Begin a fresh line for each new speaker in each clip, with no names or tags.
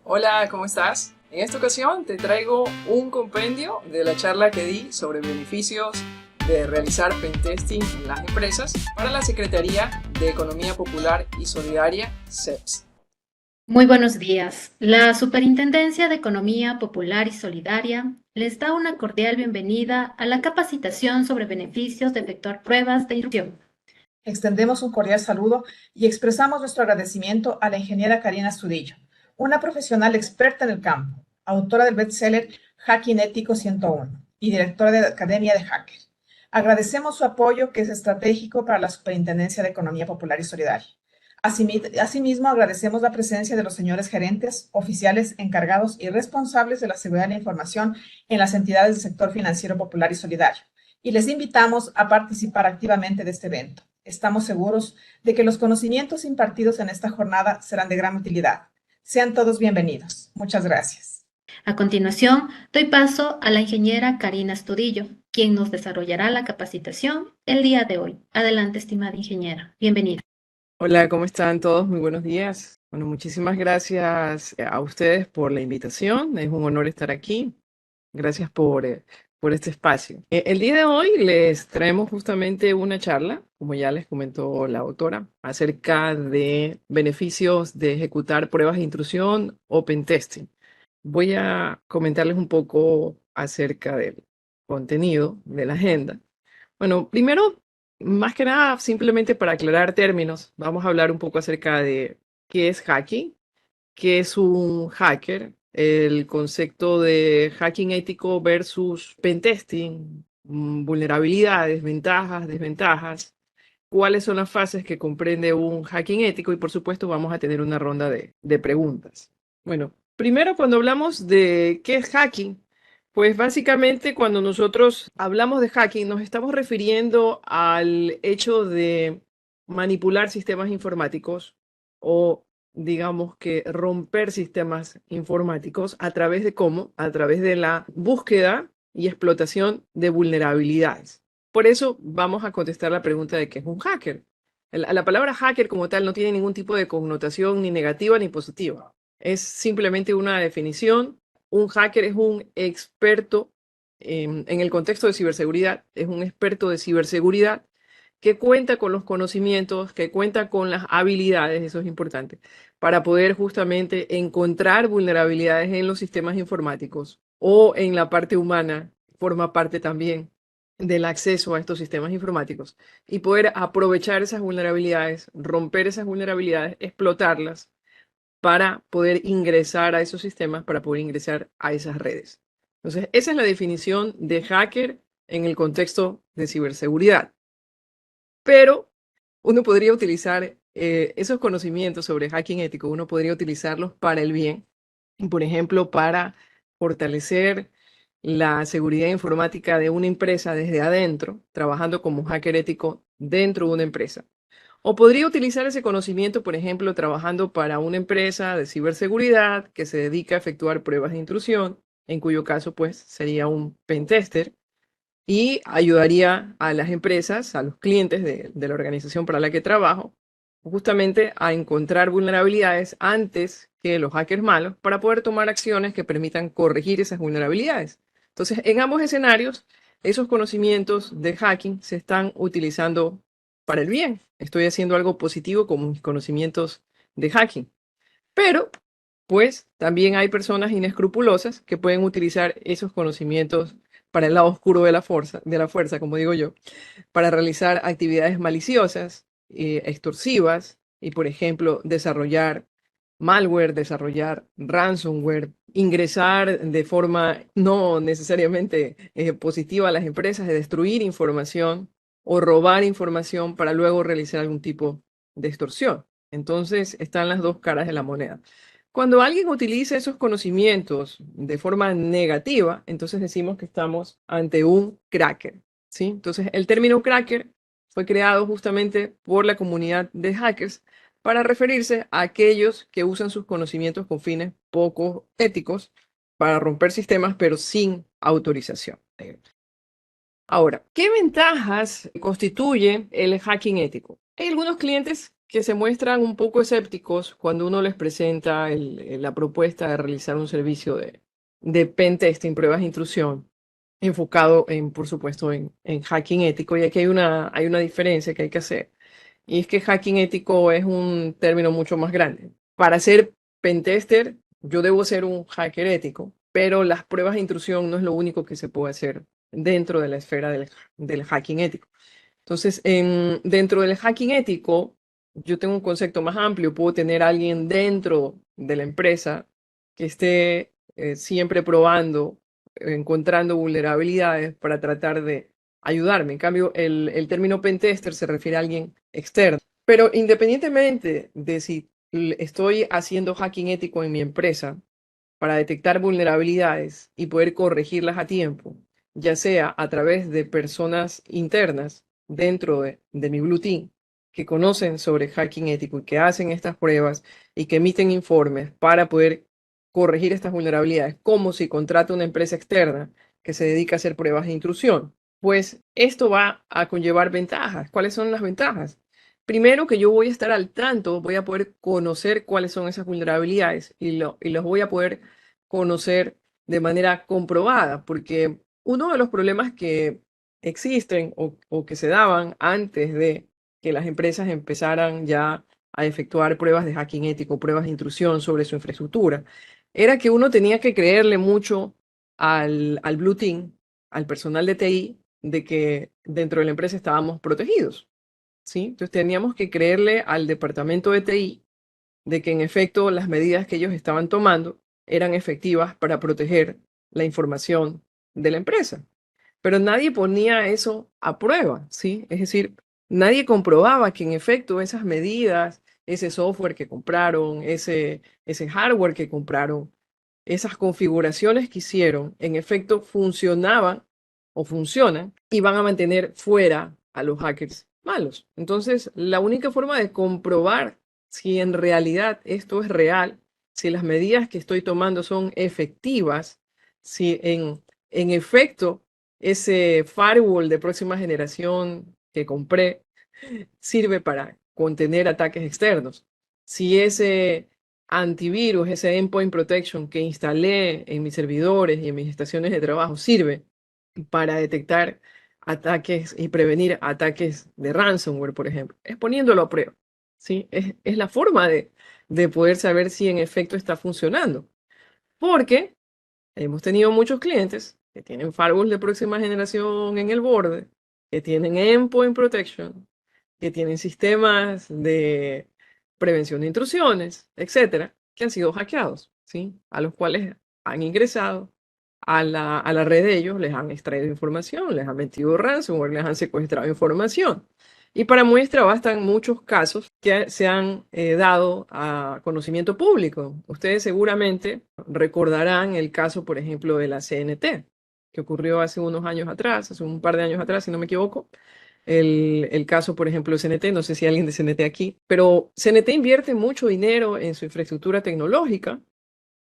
Hola, ¿cómo estás? En esta ocasión te traigo un compendio de la charla que di sobre beneficios de realizar pentesting en las empresas para la Secretaría de Economía Popular y Solidaria, SEPS.
Muy buenos días. La Superintendencia de Economía Popular y Solidaria les da una cordial bienvenida a la capacitación sobre beneficios de efectuar pruebas de intrusión.
Extendemos un cordial saludo y expresamos nuestro agradecimiento a la ingeniera Karina Astudillo, una profesional experta en el campo, autora del bestseller Hacking Ético 101 y directora de la Academia de Hackers. Agradecemos su apoyo, que es estratégico para la Superintendencia de Economía Popular y Solidaria. Asimismo, agradecemos la presencia de los señores gerentes, oficiales encargados y responsables de la seguridad de la información en las entidades del sector financiero popular y solidario, y les invitamos a participar activamente de este evento. Estamos seguros de que los conocimientos impartidos en esta jornada serán de gran utilidad. Sean todos bienvenidos. Muchas gracias.
A continuación, doy paso a la ingeniera Karina Astudillo, quien nos desarrollará la capacitación el día de hoy. Adelante, estimada ingeniera. Bienvenida.
Hola, ¿cómo están todos? Muy buenos días. Bueno, muchísimas gracias a ustedes por la invitación. Es un honor estar aquí. Gracias por este espacio. El día de hoy les traemos justamente una charla, como ya les comentó la autora, acerca de beneficios de ejecutar pruebas de intrusión o pentesting. Voy a comentarles un poco acerca del contenido de la agenda. Bueno, primero, más que nada, simplemente para aclarar términos, vamos a hablar un poco acerca de qué es hacking, qué es un hacker, el concepto de hacking ético versus pentesting, vulnerabilidades, ventajas, desventajas, cuáles son las fases que comprende un hacking ético y por supuesto vamos a tener una ronda de preguntas. Bueno, primero cuando hablamos de qué es hacking, pues básicamente cuando nosotros hablamos de hacking nos estamos refiriendo al hecho de manipular sistemas informáticos o digamos que romper sistemas informáticos a través de cómo, a través de la búsqueda y explotación de vulnerabilidades. Por eso vamos a contestar la pregunta de qué es un hacker. La palabra hacker como tal no tiene ningún tipo de connotación ni negativa ni positiva. Es simplemente una definición. Un hacker es un experto en el contexto de ciberseguridad, es un experto de ciberseguridad que cuenta con los conocimientos, que cuenta con las habilidades, eso es importante, para poder justamente encontrar vulnerabilidades en los sistemas informáticos o en la parte humana, forma parte también del acceso a estos sistemas informáticos y poder aprovechar esas vulnerabilidades, romper esas vulnerabilidades, explotarlas para poder ingresar a esos sistemas, para poder ingresar a esas redes. Entonces, esa es la definición de hacker en el contexto de ciberseguridad. Pero uno podría utilizar esos conocimientos sobre hacking ético, uno podría utilizarlos para el bien, por ejemplo, para fortalecer la seguridad informática de una empresa desde adentro, trabajando como hacker ético dentro de una empresa. O podría utilizar ese conocimiento, por ejemplo, trabajando para una empresa de ciberseguridad que se dedica a efectuar pruebas de intrusión, en cuyo caso, pues, sería un pentester y ayudaría a las empresas, a los clientes de la organización para la que trabajo, justamente a encontrar vulnerabilidades antes que los hackers malos para poder tomar acciones que permitan corregir esas vulnerabilidades. Entonces, en ambos escenarios, esos conocimientos de hacking se están utilizando para el bien. Estoy haciendo algo positivo con mis conocimientos de hacking. Pero, pues, también hay personas inescrupulosas que pueden utilizar esos conocimientos para el lado oscuro de la fuerza, como digo yo, para realizar actividades maliciosas, extorsivas y, por ejemplo, desarrollar malware, desarrollar ransomware, ingresar de forma no necesariamente positiva a las empresas, de destruir información o robar información para luego realizar algún tipo de extorsión. Entonces están las dos caras de la moneda. Cuando alguien utiliza esos conocimientos de forma negativa, entonces decimos que estamos ante un cracker, ¿sí? Entonces el término cracker fue creado justamente por la comunidad de hackers para referirse a aquellos que usan sus conocimientos con fines poco éticos para romper sistemas, pero sin autorización. Ahora, ¿qué ventajas constituye el hacking ético? Hay algunos clientes que se muestran un poco escépticos cuando uno les presenta la propuesta de realizar un servicio de pen testing, pruebas de intrusión, enfocado por supuesto, en hacking ético. Y aquí hay una diferencia que hay que hacer. Y es que hacking ético es un término mucho más grande. Para ser pentester, yo debo ser un hacker ético, pero las pruebas de intrusión no es lo único que se puede hacer dentro de la esfera del hacking ético. Entonces, dentro del hacking ético, yo tengo un concepto más amplio. Puedo tener a alguien dentro de la empresa que esté siempre probando, encontrando vulnerabilidades para tratar de ayudarme. En cambio, el término pentester se refiere a alguien externo. Pero independientemente de si estoy haciendo hacking ético en mi empresa para detectar vulnerabilidades y poder corregirlas a tiempo, ya sea a través de personas internas dentro de mi Blue Team que conocen sobre hacking ético y que hacen estas pruebas y que emiten informes para poder corregir estas vulnerabilidades, como si contrato una empresa externa que se dedica a hacer pruebas de intrusión. Pues esto va a conllevar ventajas. ¿Cuáles son las ventajas? Primero, que yo voy a estar al tanto, voy a poder conocer cuáles son esas vulnerabilidades y los voy a poder conocer de manera comprobada, porque uno de los problemas que existen o que se daban antes de que las empresas empezaran ya a efectuar pruebas de hacking ético, pruebas de intrusión sobre su infraestructura, era que uno tenía que creerle mucho al Blue Team, al personal de TI, de que dentro de la empresa estábamos protegidos, ¿sí? Entonces teníamos que creerle al departamento de TI de que en efecto las medidas que ellos estaban tomando eran efectivas para proteger la información de la empresa. Pero nadie ponía eso a prueba, ¿sí? Es decir, nadie comprobaba que en efecto esas medidas, ese software que compraron, ese hardware que compraron, esas configuraciones que hicieron, en efecto funcionaban o funcionan y van a mantener fuera a los hackers malos. Entonces, la única forma de comprobar si en realidad esto es real, si las medidas que estoy tomando son efectivas, si en efecto ese firewall de próxima generación que compré sirve para contener ataques externos, si ese antivirus, ese endpoint protection que instalé en mis servidores y en mis estaciones de trabajo sirve para detectar ataques y prevenir ataques de ransomware, por ejemplo, es poniéndolo a prueba, ¿sí? Es la forma de poder saber si en efecto está funcionando, porque hemos tenido muchos clientes que tienen firewall de próxima generación en el borde, que tienen endpoint protection, que tienen sistemas de prevención de intrusiones, etcétera, que han sido hackeados, ¿sí? A los cuales han ingresado a la red de ellos, les han extraído información, les han metido ransomware, les han secuestrado información. Y para muestra bastan muchos casos que se han dado a conocimiento público. Ustedes seguramente recordarán el caso, por ejemplo, de la CNT, que ocurrió hace unos años atrás, hace un par de años atrás, si no me equivoco. El caso, por ejemplo, de CNT, no sé si hay alguien de CNT aquí, pero CNT invierte mucho dinero en su infraestructura tecnológica,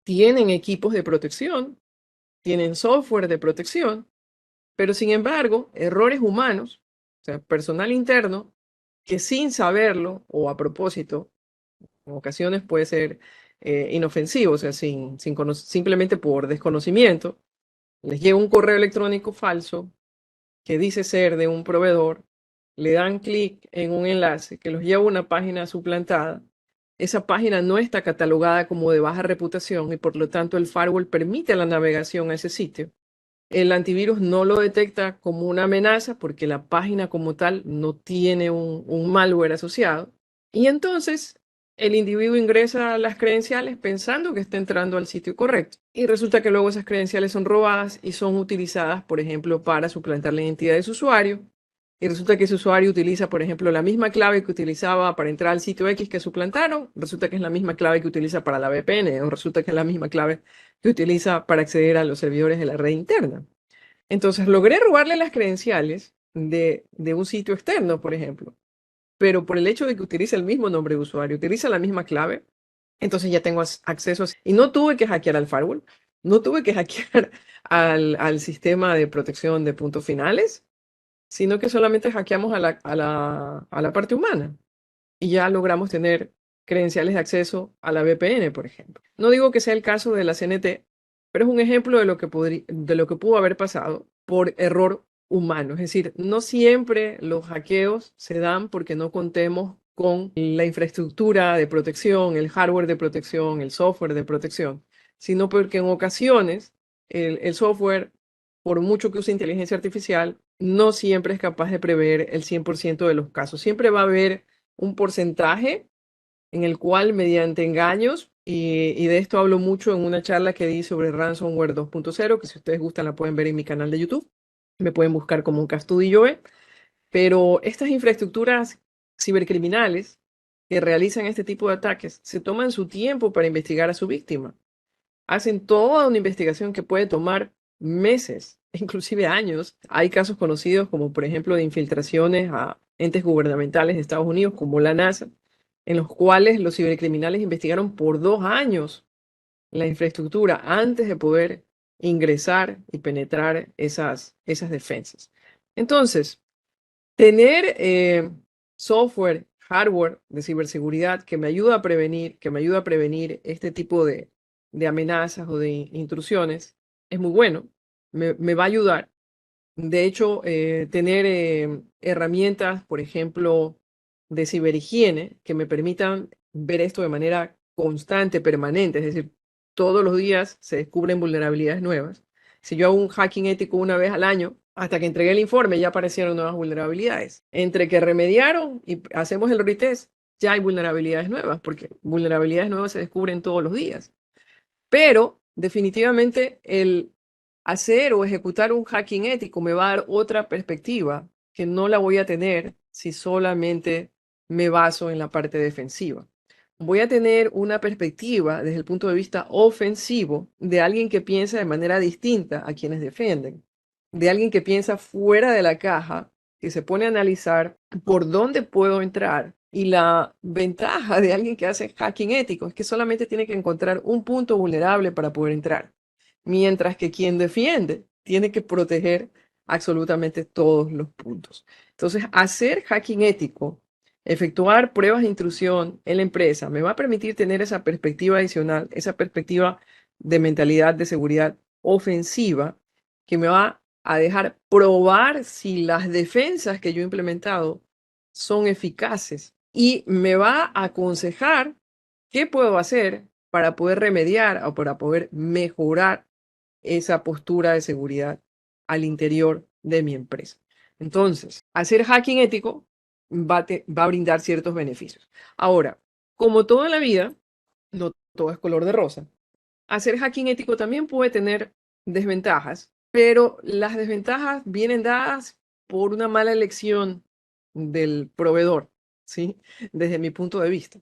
tienen equipos de protección, tienen software de protección, pero sin embargo, errores humanos, o sea, personal interno, que sin saberlo o a propósito, en ocasiones puede ser inofensivo, o sea, simplemente por desconocimiento, les llega un correo electrónico falso que dice ser de un proveedor, le dan clic en un enlace que los lleva a una página suplantada. Esa página no está catalogada como de baja reputación y por lo tanto el firewall permite la navegación a ese sitio. El antivirus no lo detecta como una amenaza porque la página como tal no tiene un malware asociado. Y entonces el individuo ingresa las credenciales pensando que está entrando al sitio correcto. Y resulta que luego esas credenciales son robadas y son utilizadas, por ejemplo, para suplantar la identidad de su usuario. Y resulta que ese usuario utiliza, por ejemplo, la misma clave que utilizaba para entrar al sitio X que suplantaron. Resulta que es la misma clave que utiliza para la VPN o resulta que es la misma clave que utiliza para acceder a los servidores de la red interna. Entonces logré robarle las credenciales de un sitio externo, por ejemplo, pero por el hecho de que utiliza el mismo nombre de usuario, utiliza la misma clave, entonces ya tengo acceso y no tuve que hackear al firewall, no tuve que hackear al sistema de protección de puntos finales, sino que solamente hackeamos a la parte humana. y ya logramos tener credenciales de acceso a la VPN, por ejemplo. No digo que sea el caso de la CNT, pero es un ejemplo de lo que pudo haber pasado por error humano. Es decir, no siempre los hackeos se dan porque no contemos con la infraestructura de protección, el hardware de protección, el software de protección, sino porque en ocasiones el software, por mucho que use inteligencia artificial, no siempre es capaz de prever el 100% de los casos. Siempre va a haber un porcentaje en el cual mediante engaños, y de esto hablo mucho en una charla que di sobre Ransomware 2.0, que si ustedes gustan la pueden ver en mi canal de YouTube, me pueden buscar como un Castudillo, pero estas infraestructuras cibercriminales que realizan este tipo de ataques se toman su tiempo para investigar a su víctima. Hacen toda una investigación que puede tomar meses, inclusive años. Hay casos conocidos como por ejemplo de infiltraciones a entes gubernamentales de Estados Unidos como la NASA, en los cuales los cibercriminales investigaron por 2 años la infraestructura antes de poder ingresar y penetrar esas defensas. Entonces, tener software, hardware de ciberseguridad que me ayuda a prevenir este tipo de amenazas o de intrusiones es muy bueno, me va a ayudar. De hecho, tener herramientas, por ejemplo, de ciberhigiene que me permitan ver esto de manera constante, permanente, es decir, todos los días se descubren vulnerabilidades nuevas. Si yo hago un hacking ético una vez al año, hasta que entregué el informe ya aparecieron nuevas vulnerabilidades. Entre que remediaron y hacemos el retest, ya hay vulnerabilidades nuevas, porque vulnerabilidades nuevas se descubren todos los días. Pero definitivamente el hacer o ejecutar un hacking ético me va a dar otra perspectiva que no la voy a tener si solamente me baso en la parte defensiva. Voy a tener una perspectiva desde el punto de vista ofensivo de alguien que piensa de manera distinta a quienes defienden, de alguien que piensa fuera de la caja, que se pone a analizar por dónde puedo entrar. Y la ventaja de alguien que hace hacking ético es que solamente tiene que encontrar un punto vulnerable para poder entrar, mientras que quien defiende tiene que proteger absolutamente todos los puntos. Entonces, hacer hacking ético, efectuar pruebas de intrusión en la empresa, me va a permitir tener esa perspectiva adicional, esa perspectiva de mentalidad de seguridad ofensiva, que me va a dejar probar si las defensas que yo he implementado son eficaces y me va a aconsejar qué puedo hacer para poder remediar o para poder mejorar esa postura de seguridad al interior de mi empresa. Entonces, hacer hacking ético va a brindar ciertos beneficios. Ahora, como toda la vida, no todo es color de rosa. Hacer hacking ético también puede tener desventajas, pero las desventajas vienen dadas por una mala elección del proveedor, ¿sí? Desde mi punto de vista.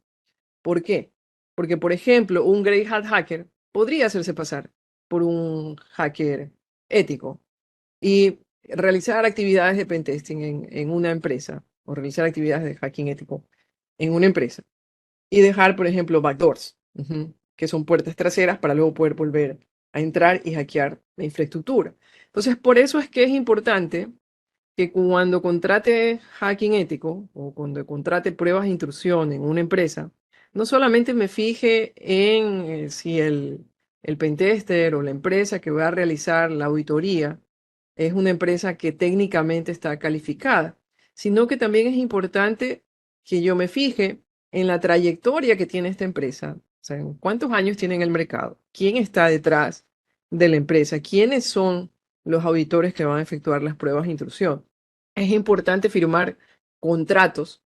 ¿Por qué? Porque, por ejemplo, un Grey Hat hacker podría hacerse pasar por un hacker ético y realizar actividades de pentesting en una empresa o realizar actividades de hacking ético en una empresa y dejar, por ejemplo, backdoors, que son puertas traseras para luego poder volver a entrar y hackear la infraestructura. Entonces, por eso es que es importante que cuando contrate hacking ético o cuando contrate pruebas de intrusión en una empresa, no solamente me fije en si el pentester o la empresa que va a realizar la auditoría es una empresa que técnicamente está calificada, sino que también es importante que yo me fije en la trayectoria que tiene esta empresa, o sea, en cuántos años tiene en el mercado, quién está detrás de la empresa, quiénes son los auditores que van a efectuar las pruebas de intrusión. Es importante firmar contratos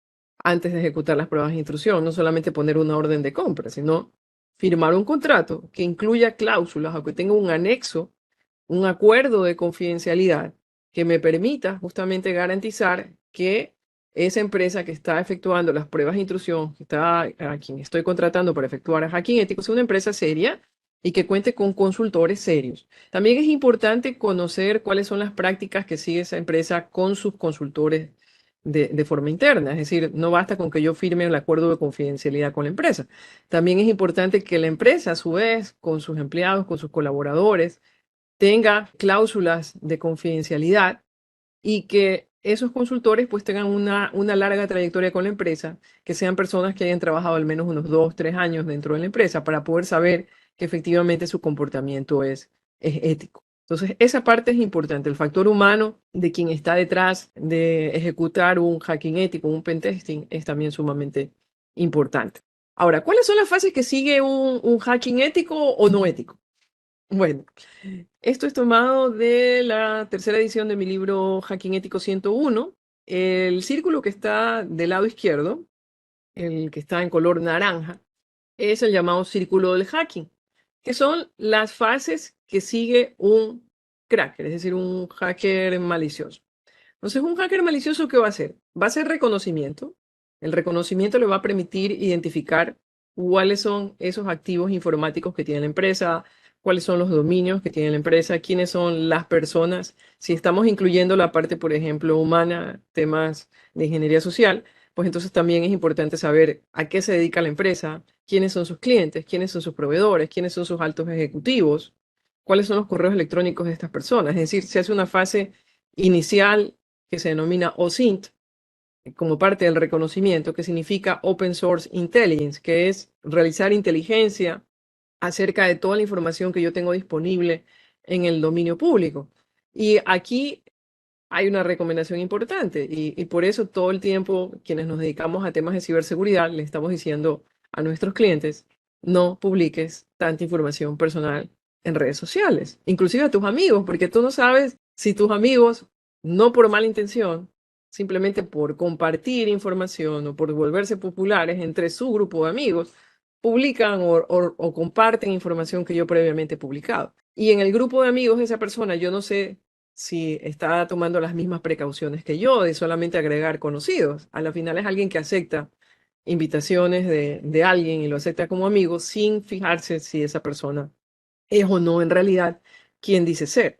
antes de ejecutar las pruebas de intrusión, no solamente poner una orden de compra, sino firmar un contrato que incluya cláusulas o que tenga un anexo, un acuerdo de confidencialidad que me permita justamente garantizar que esa empresa que está efectuando las pruebas de intrusión, que está a quien estoy contratando para efectuar hacking ético, es una empresa seria y que cuente con consultores serios. También es importante conocer cuáles son las prácticas que sigue esa empresa con sus consultores de forma interna. Es decir, no basta con que yo firme el acuerdo de confidencialidad con la empresa. También es importante que la empresa, a su vez, con sus empleados, con sus colaboradores, tenga cláusulas de confidencialidad y que esos consultores pues tengan una larga trayectoria con la empresa, que sean personas que hayan trabajado al menos unos 2, 3 años dentro de la empresa para poder saber que efectivamente su comportamiento es ético. Entonces, esa parte es importante, el factor humano de quien está detrás de ejecutar un hacking ético, un pentesting, es también sumamente importante. Ahora, ¿cuáles son las fases que sigue un hacking ético o no ético? Bueno, esto es tomado de la tercera edición de mi libro Hacking Ético 101. El círculo que está del lado izquierdo, el que está en color naranja, es el llamado círculo del hacking, que son las fases que sigue un cracker, es decir, un hacker malicioso. Entonces, un hacker malicioso, ¿qué va a hacer? Va a hacer reconocimiento. El reconocimiento le va a permitir identificar cuáles son esos activos informáticos que tiene la empresa, cuáles son los dominios que tiene la empresa, quiénes son las personas. Si estamos incluyendo la parte, por ejemplo, humana, temas de ingeniería social, pues entonces también es importante saber a qué se dedica la empresa, quiénes son sus clientes, quiénes son sus proveedores, quiénes son sus altos ejecutivos, cuáles son los correos electrónicos de estas personas. Es decir, se hace una fase inicial que se denomina OSINT, como parte del reconocimiento, que significa Open Source Intelligence, que es realizar inteligencia acerca de toda la información que yo tengo disponible en el dominio público. Y aquí hay una recomendación importante y por eso todo el tiempo quienes nos dedicamos a temas de ciberseguridad le estamos diciendo a nuestros clientes, no publiques tanta información personal en redes sociales, inclusive a tus amigos, porque tú no sabes si tus amigos, no por mala intención, simplemente por compartir información o por volverse populares entre su grupo de amigos, publican o comparten información que yo previamente he publicado. Y en el grupo de amigos de esa persona, yo no sé si está tomando las mismas precauciones que yo de solamente agregar conocidos. A la final es alguien que acepta invitaciones de alguien y lo acepta como amigo sin fijarse si esa persona es o no en realidad quien dice ser.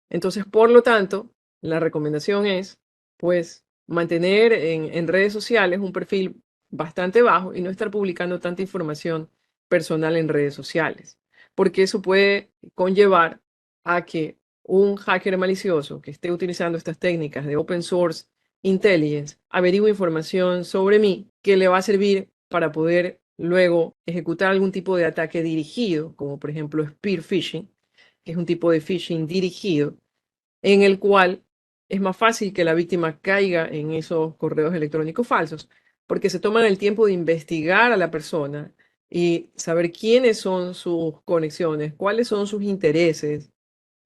Entonces, por lo tanto, la recomendación es, pues, mantener en redes sociales un perfil bastante bajo y no estar publicando tanta información personal en redes sociales, porque eso puede conllevar a que un hacker malicioso que esté utilizando estas técnicas de open source intelligence averigüe información sobre mí que le va a servir para poder luego ejecutar algún tipo de ataque dirigido, como por ejemplo spear phishing, que es un tipo de phishing dirigido, en el cual es más fácil que la víctima caiga en esos correos electrónicos falsos, porque se toman el tiempo de investigar a la persona y saber quiénes son sus conexiones, cuáles son sus intereses,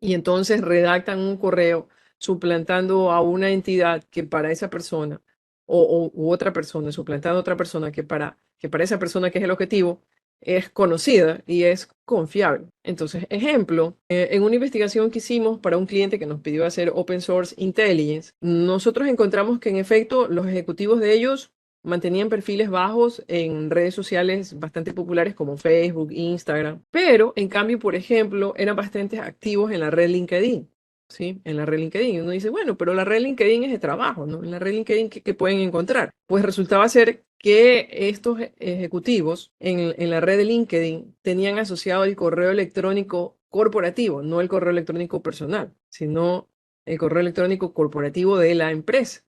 y entonces redactan un correo suplantando a una entidad que para esa persona u otra persona, suplantando a otra persona que para esa persona que es el objetivo es conocida y es confiable. Entonces, ejemplo, en una investigación que hicimos para un cliente que nos pidió hacer Open Source Intelligence, nosotros encontramos que en efecto los ejecutivos de ellos mantenían perfiles bajos en redes sociales bastante populares como Facebook, Instagram, pero en cambio, por ejemplo, eran bastante activos en la red LinkedIn. ¿Sí? En la red LinkedIn. Y uno dice, bueno, pero la red LinkedIn es de trabajo, ¿no? En la red LinkedIn, ¿qué pueden encontrar? Pues resultaba ser que estos ejecutivos en la red de LinkedIn tenían asociado el correo electrónico corporativo, no el correo electrónico personal, sino el correo electrónico corporativo de la empresa.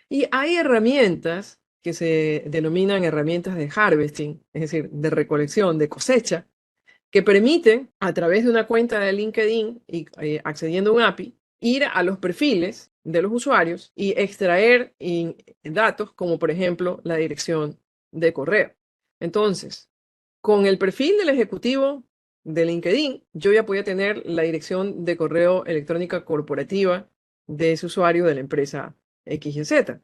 Y hay herramientas que se denominan herramientas de harvesting, es decir, de recolección, de cosecha, que permiten a través de una cuenta de LinkedIn y accediendo a un API, ir a los perfiles de los usuarios y extraer datos como por ejemplo la dirección de correo. Entonces, con el perfil del ejecutivo de LinkedIn, yo ya podía tener la dirección de correo electrónica corporativa de ese usuario de la empresa XYZ.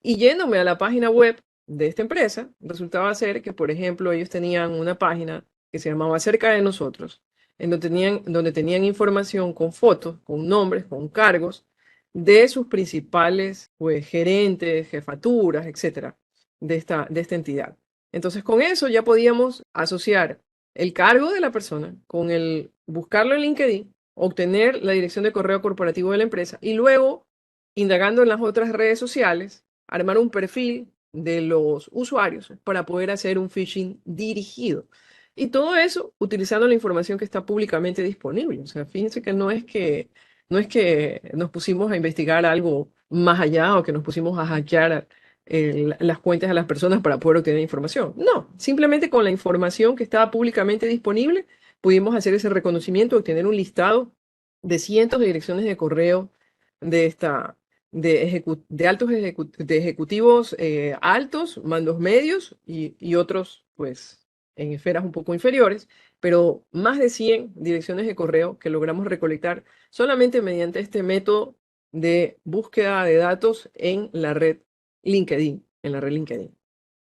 Y yéndome a la página web de esta empresa, resultaba ser que, por ejemplo, ellos tenían una página que se llamaba Cerca de Nosotros, en donde tenían información con fotos, con nombres, con cargos de sus principales pues, gerentes, jefaturas, etcétera, de esta entidad. Entonces, con eso ya podíamos asociar el cargo de la persona con el buscarlo en LinkedIn, obtener la dirección de correo corporativo de la empresa y luego, indagando en las otras redes sociales, armar un perfil de los usuarios para poder hacer un phishing dirigido. Y todo eso utilizando la información que está públicamente disponible. O sea, fíjense que no es que No es que nos pusimos a investigar algo más allá o que nos pusimos a hackear las cuentas de las personas para poder obtener información. No, simplemente con la información que estaba públicamente disponible pudimos hacer ese reconocimiento, obtener un listado de cientos de direcciones de correo de de altos de ejecutivos altos, mandos medios y otros, pues, en esferas un poco inferiores, pero más de 100 direcciones de correo que logramos recolectar solamente mediante este método de búsqueda de datos en la red LinkedIn, en la red LinkedIn.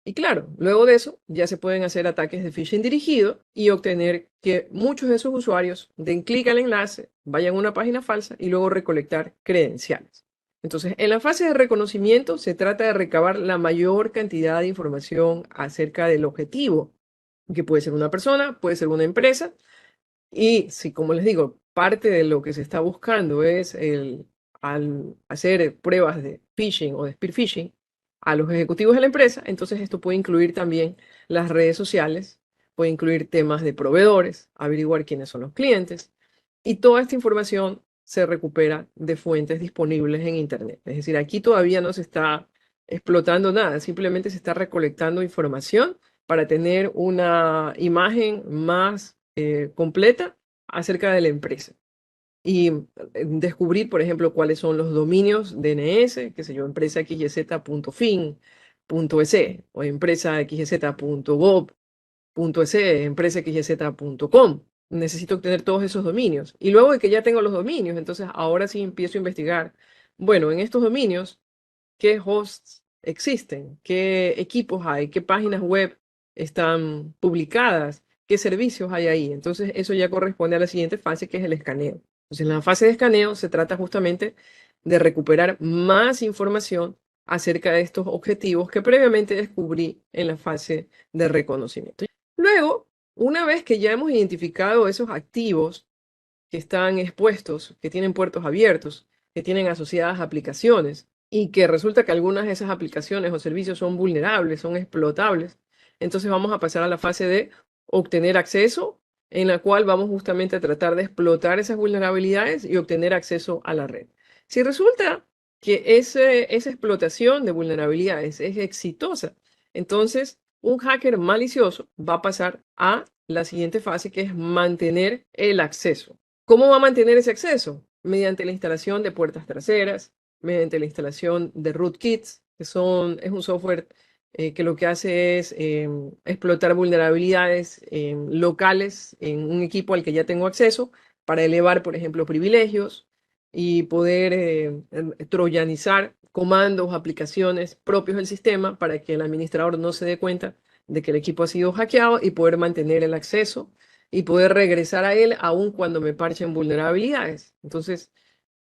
Y claro, luego de eso ya se pueden hacer ataques de phishing dirigido y obtener que muchos de esos usuarios den clic al enlace, vayan a una página falsa y luego recolectar credenciales. Entonces, en la fase de reconocimiento se trata de recabar la mayor cantidad de información acerca del objetivo, que puede ser una persona, puede ser una empresa, y si, como les digo, parte de lo que se está buscando es al hacer pruebas de phishing o de spear phishing a los ejecutivos de la empresa, entonces esto puede incluir también las redes sociales, puede incluir temas de proveedores, averiguar quiénes son los clientes, y toda esta información se recupera de fuentes disponibles en Internet. Es decir, aquí todavía no se está explotando nada, simplemente se está recolectando información para tener una imagen más completa acerca de la empresa. Y descubrir, por ejemplo, cuáles son los dominios DNS, qué sé yo, empresa xyz.fin.es o empresa xyz.gov.es, empresa xyz.com. Necesito obtener todos esos dominios. Y luego de que ya tengo los dominios, entonces ahora sí empiezo a investigar, bueno, en estos dominios, ¿qué hosts existen? ¿Qué equipos hay? ¿Qué páginas web están publicadas? ¿Qué servicios hay ahí? Entonces eso ya corresponde a la siguiente fase, que es el escaneo. Entonces en la fase de escaneo se trata justamente de recuperar más información acerca de estos objetivos que previamente descubrí en la fase de reconocimiento. Luego, una vez que ya hemos identificado esos activos que están expuestos, que tienen puertos abiertos, que tienen asociadas aplicaciones y que resulta que algunas de esas aplicaciones o servicios son vulnerables, son explotables, entonces vamos a pasar a la fase de obtener acceso, en la cual vamos justamente a tratar de explotar esas vulnerabilidades y obtener acceso a la red. Si resulta que esa explotación de vulnerabilidades es exitosa, entonces un hacker malicioso va a pasar a la siguiente fase, que es mantener el acceso. ¿Cómo va a mantener ese acceso? Mediante la instalación de puertas traseras, mediante la instalación de rootkits, es un software que lo que hace es explotar vulnerabilidades locales en un equipo al que ya tengo acceso para elevar, por ejemplo, privilegios y poder troyanizar comandos, aplicaciones propios del sistema para que el administrador no se dé cuenta de que el equipo ha sido hackeado y poder mantener el acceso y poder regresar a él aun cuando me parchen vulnerabilidades. Entonces,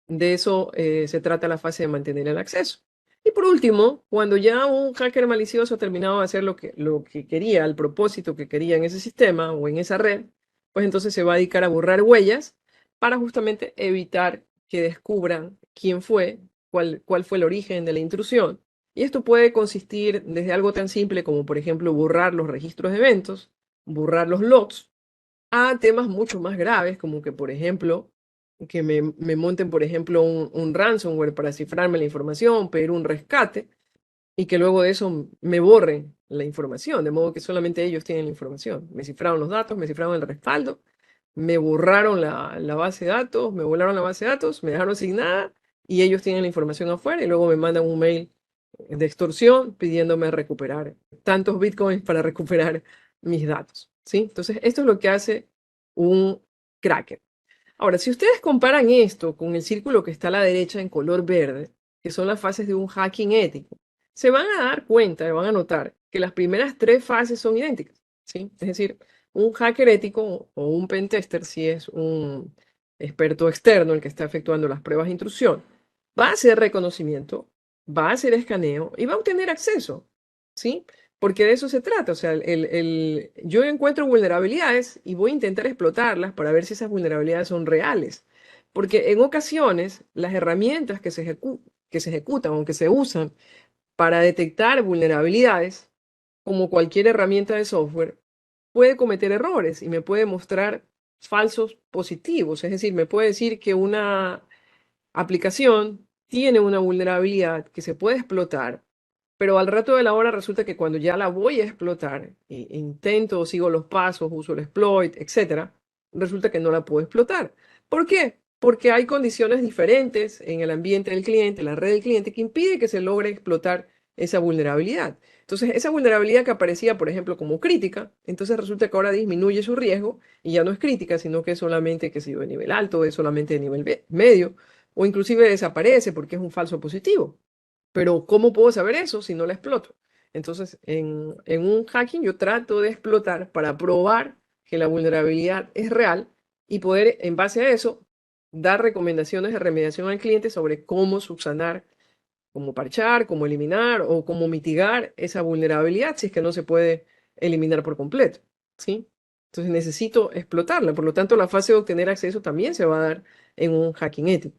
de eso se trata la fase de mantener el acceso. Y por último, cuando ya un hacker malicioso ha terminado de hacer lo que quería, el propósito que quería en ese sistema o en esa red, pues entonces se va a dedicar a borrar huellas para justamente evitar que descubran quién fue, cuál fue el origen de la intrusión. Y esto puede consistir desde algo tan simple como, por ejemplo, borrar los registros de eventos, borrar los logs, a temas mucho más graves, como que, por ejemplo, que me monten, por ejemplo, un ransomware para cifrarme la información, pedir un rescate, y que luego de eso me borren la información, de modo que solamente ellos tienen la información. Me cifraron los datos, me cifraron el respaldo, me borraron la base de datos, me volaron la base de datos, me dejaron sin nada, y ellos tienen la información afuera, y luego me mandan un mail de extorsión pidiéndome recuperar tantos bitcoins para recuperar mis datos, ¿sí? Entonces, esto es lo que hace un cracker. Ahora, si ustedes comparan esto con el círculo que está a la derecha en color verde, que son las fases de un hacking ético, se van a dar cuenta, van a notar que las primeras tres fases son idénticas, ¿sí? Es decir, un hacker ético o un pentester, si es un experto externo el que está efectuando las pruebas de intrusión, va a hacer reconocimiento, va a hacer escaneo y va a obtener acceso, ¿sí? Porque de eso se trata. O sea, yo encuentro vulnerabilidades y voy a intentar explotarlas para ver si esas vulnerabilidades son reales. Porque en ocasiones las herramientas que se ejecutan o que se usan para detectar vulnerabilidades, como cualquier herramienta de software, puede cometer errores y me puede mostrar falsos positivos. Es decir, me puede decir que una aplicación tiene una vulnerabilidad que se puede explotar, pero al rato de la hora resulta que cuando ya la voy a explotar, intento, sigo los pasos, uso el exploit, etc., resulta que no la puedo explotar. ¿Por qué? Porque hay condiciones diferentes en el ambiente del cliente, la red del cliente, que impide que se logre explotar esa vulnerabilidad. Entonces, esa vulnerabilidad que aparecía, por ejemplo, como crítica, entonces resulta que ahora disminuye su riesgo y ya no es crítica, sino que es solamente, que de nivel alto, es solamente de nivel medio, o inclusive desaparece porque es un falso positivo. Pero ¿cómo puedo saber eso si no la exploto? Entonces, en un hacking yo trato de explotar para probar que la vulnerabilidad es real y poder, en base a eso, dar recomendaciones de remediación al cliente sobre cómo subsanar, cómo parchar, cómo eliminar o cómo mitigar esa vulnerabilidad si es que no se puede eliminar por completo, ¿sí? Entonces necesito explotarla. Por lo tanto, la fase de obtener acceso también se va a dar en un hacking ético.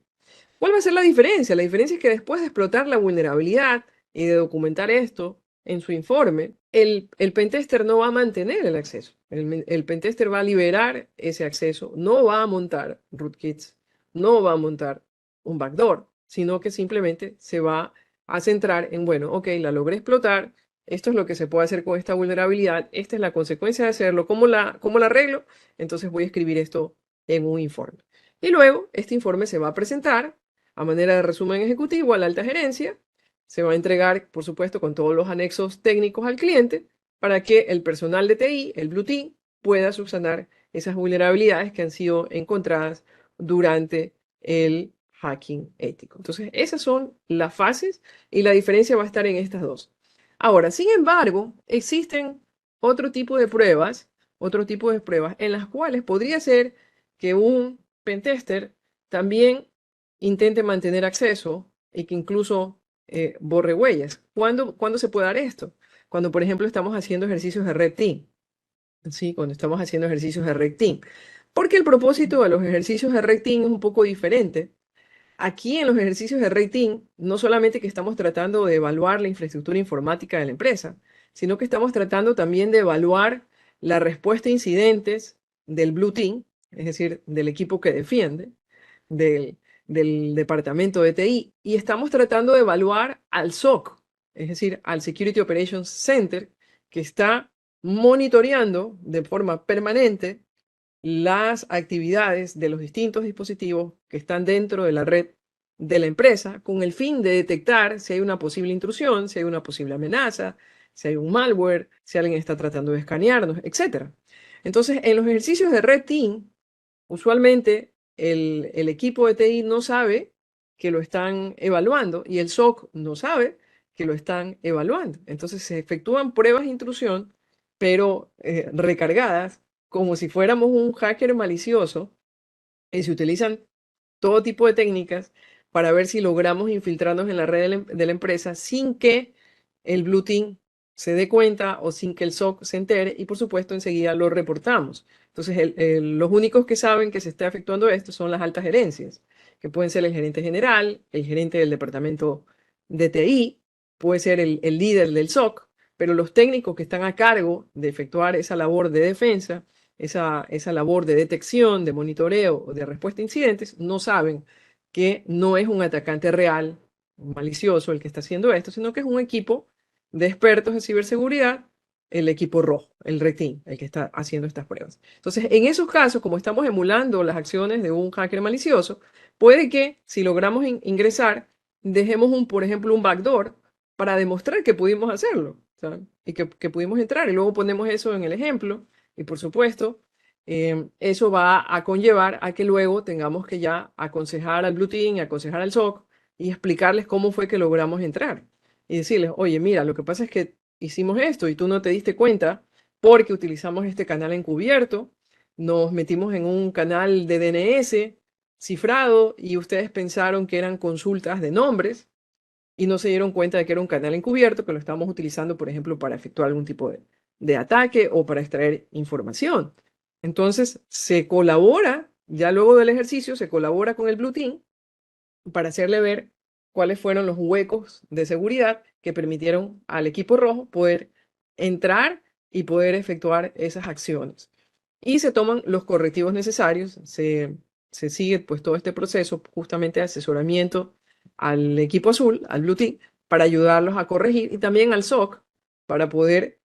¿Cuál va a ser la diferencia? La diferencia es que después de explotar la vulnerabilidad y de documentar esto en su informe, el pentester no va a mantener el acceso. El pentester va a liberar ese acceso, no va a montar rootkits, no va a montar un backdoor, sino que simplemente se va a centrar en, bueno, ok, la logré explotar, esto es lo que se puede hacer con esta vulnerabilidad, esta es la consecuencia de hacerlo, cómo la arreglo? Entonces voy a escribir esto en un informe. Y luego este informe se va a presentar a manera de resumen ejecutivo a la alta gerencia. Se va a entregar, por supuesto, con todos los anexos técnicos al cliente para que el personal de TI, el Blue Team, pueda subsanar esas vulnerabilidades que han sido encontradas durante el hacking ético. Entonces, esas son las fases y la diferencia va a estar en estas dos. Ahora, sin embargo, existen otro tipo de pruebas en las cuales podría ser que un pentester también intente mantener acceso y que incluso borre huellas. ¿Cuándo se puede dar esto? Cuando, por ejemplo, estamos haciendo ejercicios de Red Team. ¿Sí? Cuando estamos haciendo ejercicios de Red Team. Porque el propósito de los ejercicios de Red Team es un poco diferente. Aquí en los ejercicios de Red Team, no solamente que estamos tratando de evaluar la infraestructura informática de la empresa, sino que estamos tratando también de evaluar la respuesta a incidentes del Blue Team, es decir, del equipo que defiende, del, del departamento de TI, y estamos tratando de evaluar al SOC, es decir, al Security Operations Center, que está monitoreando de forma permanente las actividades de los distintos dispositivos que están dentro de la red de la empresa con el fin de detectar si hay una posible intrusión, si hay una posible amenaza, si hay un malware, si alguien está tratando de escanearnos, etc. Entonces, en los ejercicios de Red Team, usualmente el equipo de TI no sabe que lo están evaluando y el SOC no sabe que lo están evaluando. Entonces se efectúan pruebas de intrusión, pero recargadas como si fuéramos un hacker malicioso y se utilizan todo tipo de técnicas para ver si logramos infiltrarnos en la red de la empresa sin que el Blue Team se dé cuenta o sin que el SOC se entere y por supuesto enseguida lo reportamos. Entonces los únicos que saben que se está efectuando esto son las altas gerencias, que pueden ser el gerente general, el gerente del departamento de TI, puede ser el líder del SOC, pero los técnicos que están a cargo de efectuar esa labor de defensa, esa labor de detección, de monitoreo o de respuesta a incidentes, no saben que no es un atacante real, un malicioso el que está haciendo esto, sino que es un equipo de expertos en ciberseguridad, el equipo rojo, el Red Team, el que está haciendo estas pruebas. Entonces, en esos casos, como estamos emulando las acciones de un hacker malicioso, puede que si logramos ingresar, dejemos por ejemplo, un backdoor para demostrar que pudimos hacerlo, ¿sabes? Y que pudimos entrar. Y luego ponemos eso en el ejemplo. Y por supuesto, eso va a conllevar a que luego tengamos que ya aconsejar al Blue Team, aconsejar al SOC y explicarles cómo fue que logramos entrar. Y decirles, oye, mira, lo que pasa es que hicimos esto y tú no te diste cuenta porque utilizamos este canal encubierto, nos metimos en un canal de DNS cifrado y ustedes pensaron que eran consultas de nombres y no se dieron cuenta de que era un canal encubierto que lo estábamos utilizando, por ejemplo, para efectuar algún tipo de ataque o para extraer información. Entonces, se colabora, ya luego del ejercicio, se colabora con el Blue Team para hacerle ver cuáles fueron los huecos de seguridad que permitieron al equipo rojo poder entrar y poder efectuar esas acciones. Y se toman los correctivos necesarios, se se sigue pues todo este proceso justamente de asesoramiento al equipo azul, al Blue Team, para ayudarlos a corregir y también al SOC para poder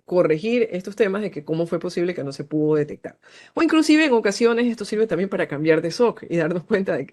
corregir estos temas de que cómo fue posible que no se pudo detectar. O inclusive en ocasiones esto sirve también para cambiar de SOC y darnos cuenta de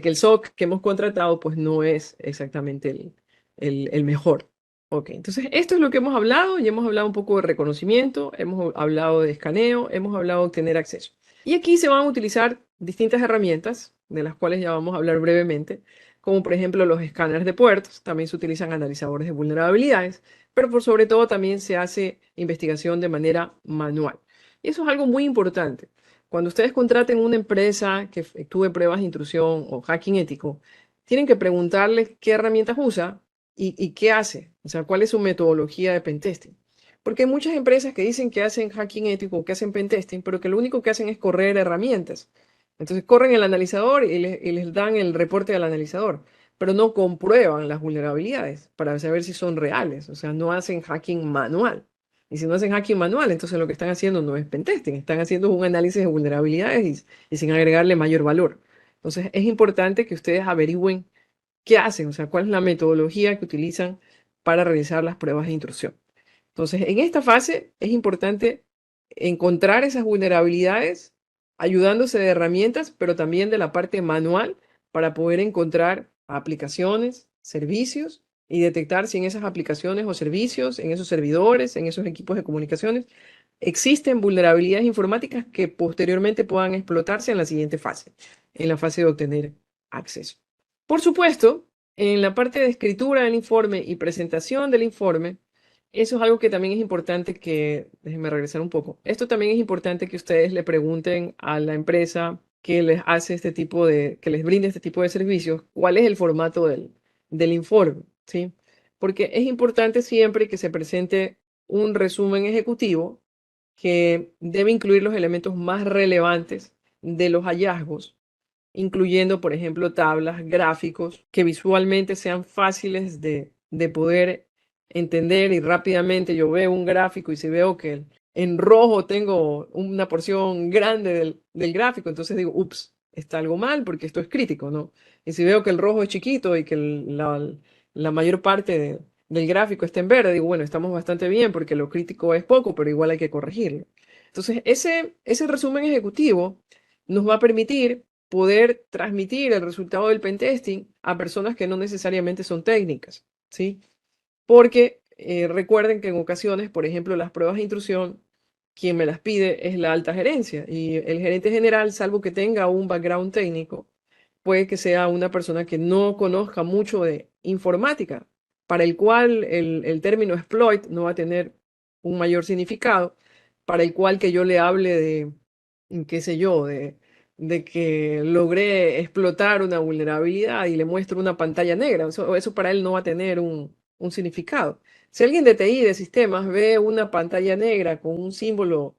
que el SOC que hemos contratado pues no es exactamente el mejor. Ok, entonces esto es lo que hemos hablado y hemos hablado un poco de reconocimiento, hemos hablado de escaneo, hemos hablado de obtener acceso. Y aquí se van a utilizar distintas herramientas, de las cuales ya vamos a hablar brevemente, como por ejemplo los escáneres de puertos, también se utilizan analizadores de vulnerabilidades, pero por sobre todo también se hace investigación de manera manual. Y eso es algo muy importante. Cuando ustedes contraten una empresa que efectúe pruebas de intrusión o hacking ético, tienen que preguntarles qué herramientas usa y qué hace, o sea, cuál es su metodología de pentesting. Porque hay muchas empresas que dicen que hacen hacking ético o que hacen pentesting, pero que lo único que hacen es correr herramientas. Entonces corren el analizador y les dan el reporte del analizador, pero no comprueban las vulnerabilidades para saber si son reales. O sea, no hacen hacking manual. Y si no hacen hacking manual, entonces lo que están haciendo no es pentesting, están haciendo un análisis de vulnerabilidades y sin agregarle mayor valor. Entonces es importante que ustedes averigüen qué hacen, o sea, cuál es la metodología que utilizan para realizar las pruebas de intrusión. Entonces, en esta fase es importante encontrar esas vulnerabilidades ayudándose de herramientas, pero también de la parte manual para poder encontrar aplicaciones, servicios y detectar si en esas aplicaciones o servicios, en esos servidores, en esos equipos de comunicaciones, existen vulnerabilidades informáticas que posteriormente puedan explotarse en la siguiente fase, en la fase de obtener acceso. Por supuesto, en la parte de escritura del informe y presentación del informe, eso es algo que también es importante que, déjenme regresar un poco, esto también es importante que ustedes le pregunten a la empresa que les hace que les brinde este tipo de servicios, cuál es el formato del informe, ¿sí? Porque es importante siempre que se presente un resumen ejecutivo que debe incluir los elementos más relevantes de los hallazgos, incluyendo, por ejemplo, tablas, gráficos, que visualmente sean fáciles de poder entender y rápidamente yo veo un gráfico y si veo que en rojo tengo una porción grande del gráfico, entonces digo, ups, está algo mal porque esto es crítico, ¿no? Y si veo que el rojo es chiquito y que la mayor parte del gráfico está en verde, digo, bueno, estamos bastante bien porque lo crítico es poco, pero igual hay que corregirlo. Entonces, ese resumen ejecutivo nos va a permitir poder transmitir el resultado del pentesting a personas que no necesariamente son técnicas, ¿sí? Porque recuerden que en ocasiones, por ejemplo, las pruebas de intrusión, quien me las pide es la alta gerencia y el gerente general, salvo que tenga un background técnico, puede que sea una persona que no conozca mucho de informática, para el cual el término exploit no va a tener un mayor significado, para el cual que yo le hable de, qué sé yo, de que logré explotar una vulnerabilidad y le muestro una pantalla negra. Eso para él no va a tener un significado. Si alguien de TI, de sistemas, ve una pantalla negra con un símbolo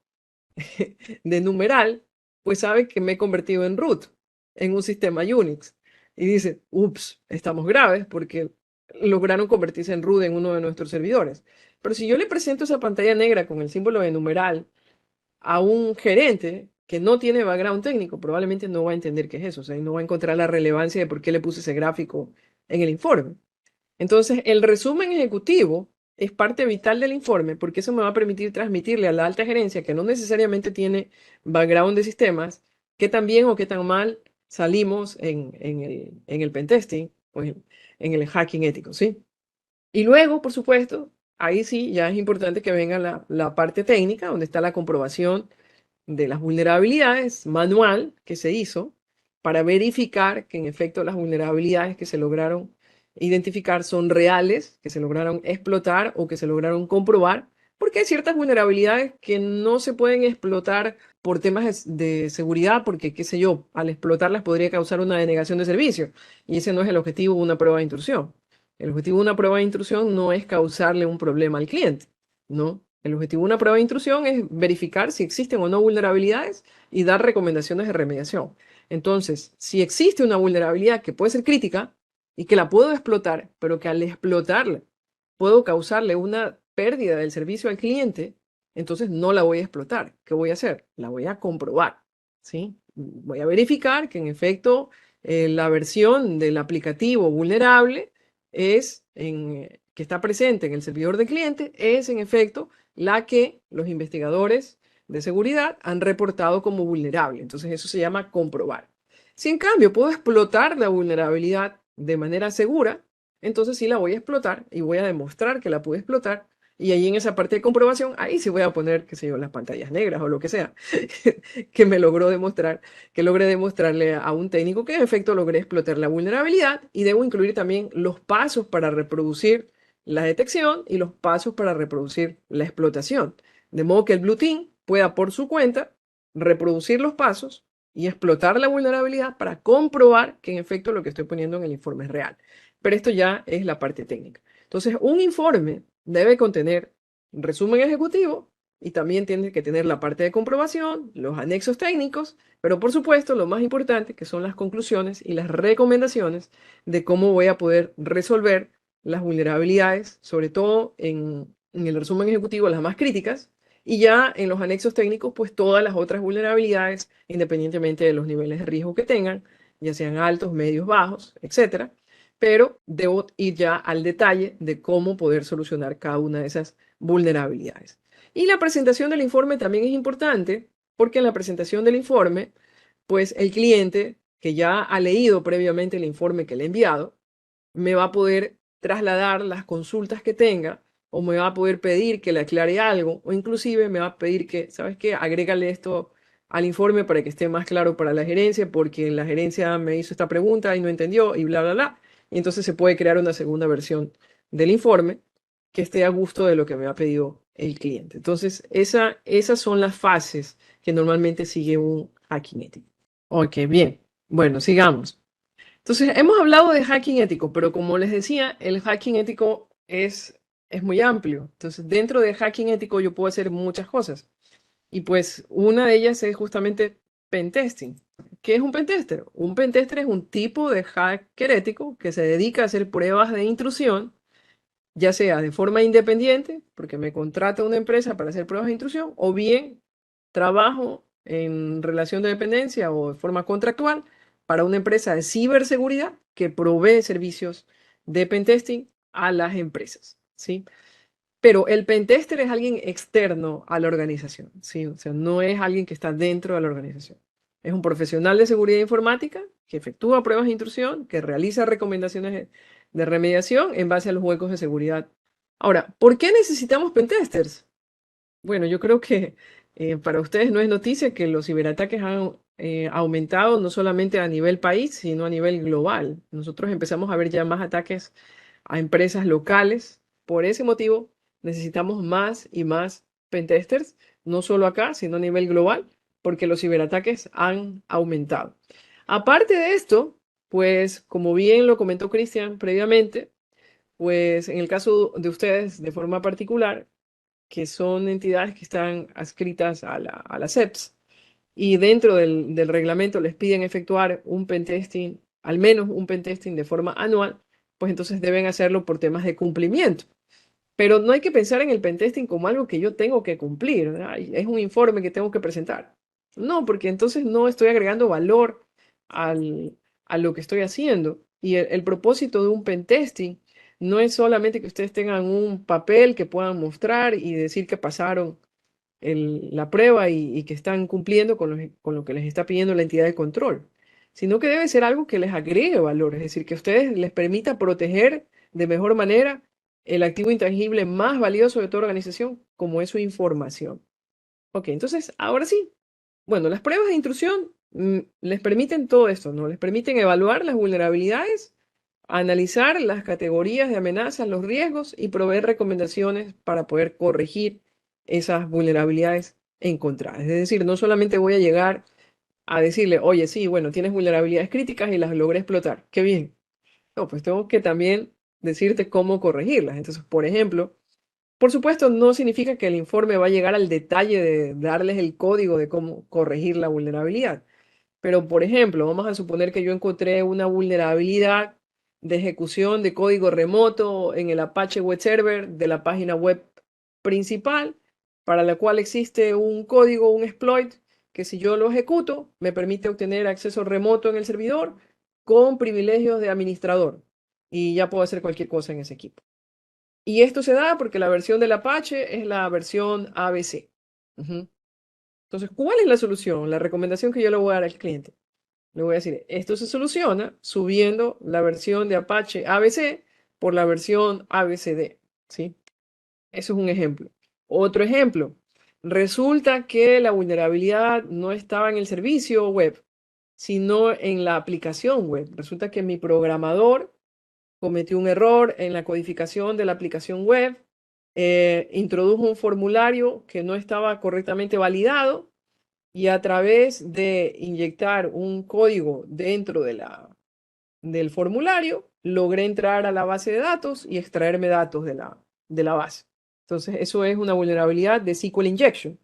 de numeral, pues sabe que me he convertido en root, en un sistema Unix. Y dice, ups, estamos graves porque lograron convertirse en root en uno de nuestros servidores. Pero si yo le presento esa pantalla negra con el símbolo de numeral a un gerente que no tiene background técnico, probablemente no va a entender qué es eso, o sea, no va a encontrar la relevancia de por qué le puse ese gráfico en el informe. Entonces, el resumen ejecutivo es parte vital del informe porque eso me va a permitir transmitirle a la alta gerencia que no necesariamente tiene background de sistemas, qué tan bien o qué tan mal salimos en el pentesting o en el hacking ético, ¿sí? Y luego, por supuesto, ahí sí ya es importante que venga la parte técnica, donde está la comprobación de las vulnerabilidades manual que se hizo para verificar que en efecto las vulnerabilidades que se lograron identificar son reales, que se lograron explotar o que se lograron comprobar, porque hay ciertas vulnerabilidades que no se pueden explotar por temas de seguridad, porque, qué sé yo, al explotarlas podría causar una denegación de servicio, y ese no es el objetivo de una prueba de intrusión. El objetivo de una prueba de intrusión no es causarle un problema al cliente, ¿no? El objetivo de una prueba de intrusión es verificar si existen o no vulnerabilidades y dar recomendaciones de remediación. Entonces, si existe una vulnerabilidad que puede ser crítica y que la puedo explotar, pero que al explotarla puedo causarle una pérdida del servicio al cliente, entonces no la voy a explotar. ¿Qué voy a hacer? La voy a comprobar, ¿sí? voy a verificar que en efecto la versión del aplicativo vulnerable que está presente en el servidor de cliente es en efecto la que los investigadores de seguridad han reportado como vulnerable. Entonces eso se llama comprobar. Si en cambio puedo explotar la vulnerabilidad de manera segura, entonces sí la voy a explotar y voy a demostrar que la pude explotar. Y ahí en esa parte de comprobación, ahí sí voy a poner, qué sé yo, las pantallas negras o lo que sea, que me logró demostrar, que logré demostrarle a un técnico que en efecto logré explotar la vulnerabilidad, y debo incluir también los pasos para reproducir la detección y los pasos para reproducir la explotación. De modo que el Blue Team pueda por su cuenta reproducir los pasos y explotar la vulnerabilidad para comprobar que en efecto lo que estoy poniendo en el informe es real. Pero esto ya es la parte técnica. Entonces, un informe debe contener un resumen ejecutivo y también tiene que tener la parte de comprobación, los anexos técnicos, pero por supuesto lo más importante que son las conclusiones y las recomendaciones de cómo voy a poder resolver las vulnerabilidades, sobre todo en el resumen ejecutivo, las más críticas, y ya en los anexos técnicos, pues todas las otras vulnerabilidades, independientemente de los niveles de riesgo que tengan, ya sean altos, medios, bajos, etcétera. Pero debo ir ya al detalle de cómo poder solucionar cada una de esas vulnerabilidades. Y la presentación del informe también es importante, porque en la presentación del informe, pues el cliente que ya ha leído previamente el informe que le he enviado, me va a poder trasladar las consultas que tenga, o me va a poder pedir que le aclare algo, o inclusive me va a pedir que, ¿sabes qué? Agrégale esto al informe para que esté más claro para la gerencia, porque la gerencia me hizo esta pregunta y no entendió y bla, bla, bla. Y entonces se puede crear una segunda versión del informe que esté a gusto de lo que me ha pedido el cliente. Entonces, esas son las fases que normalmente sigue un hacking ético. Ok, bien. Bueno, sigamos. Entonces, hemos hablado de hacking ético, pero como les decía, el hacking ético es muy amplio. Entonces, dentro de hacking ético yo puedo hacer muchas cosas. Y pues una de ellas es justamente pentesting. ¿Qué es un pentester? Un pentester es un tipo de hacker ético que se dedica a hacer pruebas de intrusión, ya sea de forma independiente, porque me contrata una empresa para hacer pruebas de intrusión, o bien trabajo en relación de dependencia o de forma contractual para una empresa de ciberseguridad que provee servicios de pentesting a las empresas, ¿sí? Pero el pentester es alguien externo a la organización, ¿sí? O sea, no es alguien que está dentro de la organización. Es un profesional de seguridad informática que efectúa pruebas de intrusión, que realiza recomendaciones de remediación en base a los huecos de seguridad. Ahora, ¿por qué necesitamos pentesters? Bueno, yo creo que para ustedes no es noticia que los ciberataques han aumentado no solamente a nivel país, sino a nivel global. Nosotros empezamos a ver ya más ataques a empresas locales. Por ese motivo, necesitamos más y más pentesters, no solo acá, sino a nivel global, porque los ciberataques han aumentado. Aparte de esto, pues como bien lo comentó Cristian previamente, pues en el caso de ustedes de forma particular, que son entidades que están adscritas a la CEPS, y dentro del reglamento les piden efectuar un pentesting, al menos un pentesting de forma anual, pues entonces deben hacerlo por temas de cumplimiento. Pero no hay que pensar en el pentesting como algo que yo tengo que cumplir, ¿verdad? Es un informe que tengo que presentar. No, porque entonces no estoy agregando valor a lo que estoy haciendo. Y el propósito de un pentesting no es solamente que ustedes tengan un papel que puedan mostrar y decir que pasaron la prueba y que están cumpliendo con lo que les está pidiendo la entidad de control, sino que debe ser algo que les agregue valor, es decir, que a ustedes les permita proteger de mejor manera el activo intangible más valioso de toda organización, como es su información. Ok, entonces, ahora sí. Bueno, las pruebas de intrusión les permiten todo esto, ¿no? Les permiten evaluar las vulnerabilidades, analizar las categorías de amenazas, los riesgos y proveer recomendaciones para poder corregir esas vulnerabilidades encontradas. Es decir, no solamente voy a llegar a decirle, oye, sí, bueno, tienes vulnerabilidades críticas y las logré explotar. Qué bien. No, pues tengo que también decirte cómo corregirlas. Entonces, por ejemplo, por supuesto, no significa que el informe va a llegar al detalle de darles el código de cómo corregir la vulnerabilidad. Pero, por ejemplo, vamos a suponer que yo encontré una vulnerabilidad de ejecución de código remoto en el Apache Web Server de la página web principal, para la cual existe un código, un exploit que si yo lo ejecuto, me permite obtener acceso remoto en el servidor con privilegios de administrador y ya puedo hacer cualquier cosa en ese equipo. Y esto se da porque la versión del Apache es la versión ABC. Ujú. Entonces, ¿cuál es la solución? La recomendación que yo le voy a dar al cliente. Le voy a decir, esto se soluciona subiendo la versión de Apache ABC por la versión ABCD, ¿sí? Eso es un ejemplo. Otro ejemplo, resulta que la vulnerabilidad no estaba en el servicio web, sino en la aplicación web. Resulta que mi programador cometió un error en la codificación de la aplicación web, introdujo un formulario que no estaba correctamente validado y a través de inyectar un código dentro del formulario, logré entrar a la base de datos y extraerme datos de la base. Entonces, eso es una vulnerabilidad de SQL Injection.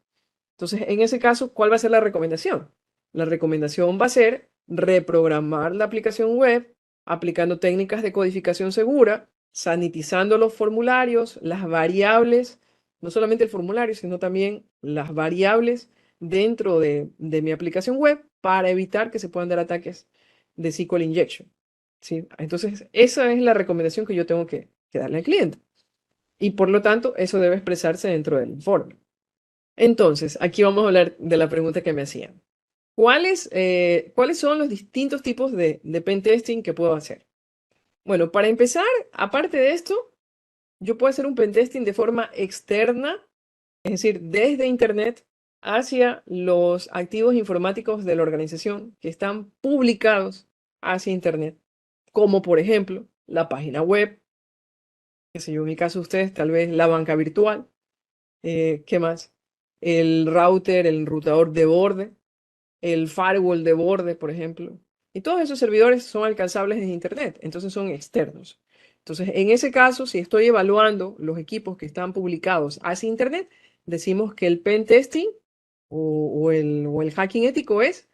Entonces, en ese caso, ¿cuál va a ser la recomendación? La recomendación va a ser reprogramar la aplicación web aplicando técnicas de codificación segura, sanitizando los formularios, las variables, no solamente el formulario, sino también las variables dentro de mi aplicación web para evitar que se puedan dar ataques de SQL Injection. ¿Sí? Entonces, esa es la recomendación que yo tengo que darle al cliente. Y por lo tanto, eso debe expresarse dentro del informe. Entonces, aquí vamos a hablar de la pregunta que me hacían. ¿Cuáles son los distintos tipos de pentesting que puedo hacer? Bueno, para empezar, aparte de esto, yo puedo hacer un pentesting de forma externa, es decir, desde Internet hacia los activos informáticos de la organización que están publicados hacia Internet, como por ejemplo la página web, qué sé yo, en mi caso ustedes, tal vez la banca virtual, ¿qué más? El router, el enrutador de borde, el firewall de borde, por ejemplo. Y todos esos servidores son alcanzables en Internet, entonces son externos. Entonces, en ese caso, si estoy evaluando los equipos que están publicados hacia Internet, decimos que el pen testing o el hacking ético es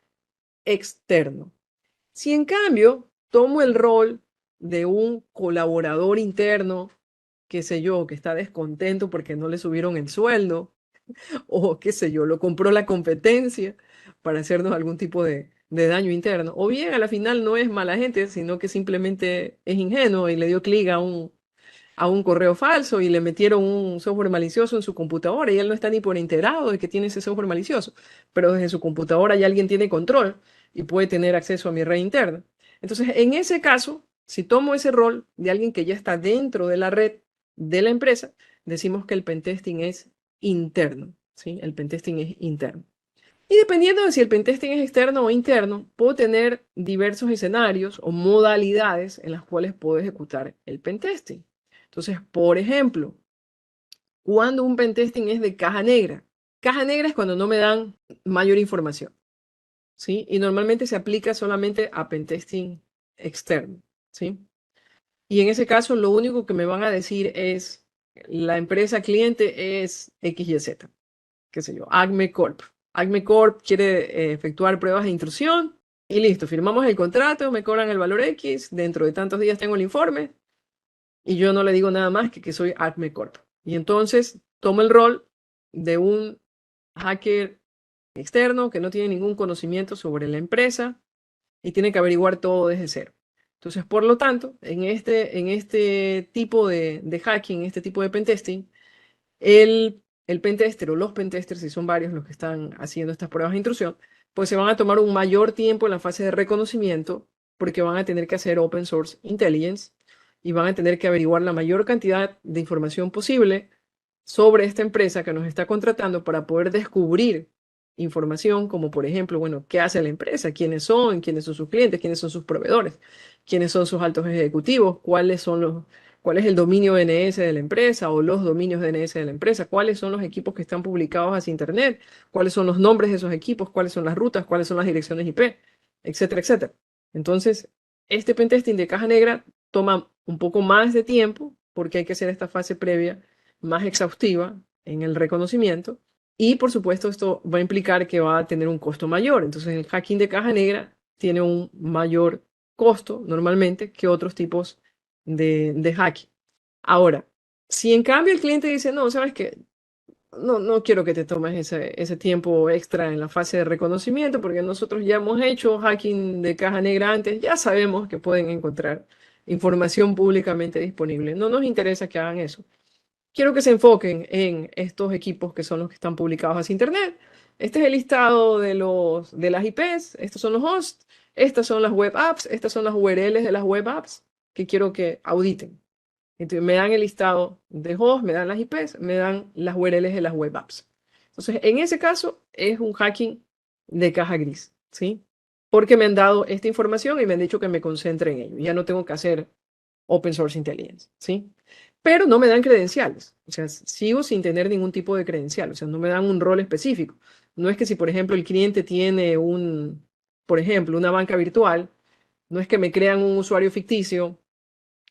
externo. Si en cambio tomo el rol de un colaborador interno, qué sé yo, que está descontento porque no le subieron el sueldo, o qué sé yo, lo compró la competencia para hacernos algún tipo de daño interno. O bien a la final no es mala gente, sino que simplemente es ingenuo y le dio clic a un correo falso y le metieron un software malicioso en su computadora y él no está ni por enterado de que tiene ese software malicioso, pero desde su computadora ya alguien tiene control y puede tener acceso a mi red interna. Entonces, en ese caso, si tomo ese rol de alguien que ya está dentro de la red de la empresa, decimos que el pentesting es interno, ¿sí? El pentesting es interno. Y dependiendo de si el pentesting es externo o interno, puedo tener diversos escenarios o modalidades en las cuales puedo ejecutar el pentesting. Entonces, por ejemplo, cuando un pentesting es de caja negra es cuando no me dan mayor información, ¿sí? Y normalmente se aplica solamente a pentesting externo, ¿sí? Y en ese caso, lo único que me van a decir es, la empresa cliente es XYZ, qué sé yo, Acme Corp. Acme Corp quiere efectuar pruebas de intrusión y listo, firmamos el contrato, me cobran el valor X, dentro de tantos días tengo el informe y yo no le digo nada más que soy Acme Corp. Y entonces tomo el rol de un hacker externo que no tiene ningún conocimiento sobre la empresa y tiene que averiguar todo desde cero. Entonces, por lo tanto, en este tipo de hacking, en este tipo de pentesting, el pentester o los pentesters, si son varios los que están haciendo estas pruebas de intrusión, pues se van a tomar un mayor tiempo en la fase de reconocimiento porque van a tener que hacer open source intelligence y van a tener que averiguar la mayor cantidad de información posible sobre esta empresa que nos está contratando para poder descubrir información como, por ejemplo, bueno, qué hace la empresa, quiénes son sus clientes, quiénes son sus proveedores, quiénes son sus altos ejecutivos, cuál es el dominio DNS de la empresa o los dominios DNS de la empresa, cuáles son los equipos que están publicados hacia Internet, cuáles son los nombres de esos equipos, cuáles son las rutas, cuáles son las direcciones IP, etcétera, etcétera. Entonces, este pentesting de caja negra toma un poco más de tiempo porque hay que hacer esta fase previa más exhaustiva en el reconocimiento y por supuesto esto va a implicar que va a tener un costo mayor. Entonces el hacking de caja negra tiene un mayor costo normalmente que otros tipos de hacking. Ahora, si en cambio el cliente dice, no, ¿sabes qué? no quiero que te tomes ese tiempo extra en la fase de reconocimiento, porque nosotros ya hemos hecho hacking de caja negra antes, ya sabemos que pueden encontrar información públicamente disponible. No nos interesa que hagan eso. Quiero que se enfoquen en estos equipos que son los que están publicados hacia Internet. Este es el listado de las IPs, estos son los hosts, estas son las web apps, estas son las URLs de las web apps que quiero que auditen. Entonces me dan el listado de hosts, me dan las IPs, me dan las URLs de las web apps. Entonces, en ese caso es un hacking de caja gris, ¿sí? Porque me han dado esta información y me han dicho que me concentre en ello. Ya no tengo que hacer Open Source Intelligence, ¿sí? Pero no me dan credenciales. O sea, sigo sin tener ningún tipo de credencial. O sea, no me dan un rol específico. No es que si, por ejemplo, el cliente tiene por ejemplo, una banca virtual, no es que me crean un usuario ficticio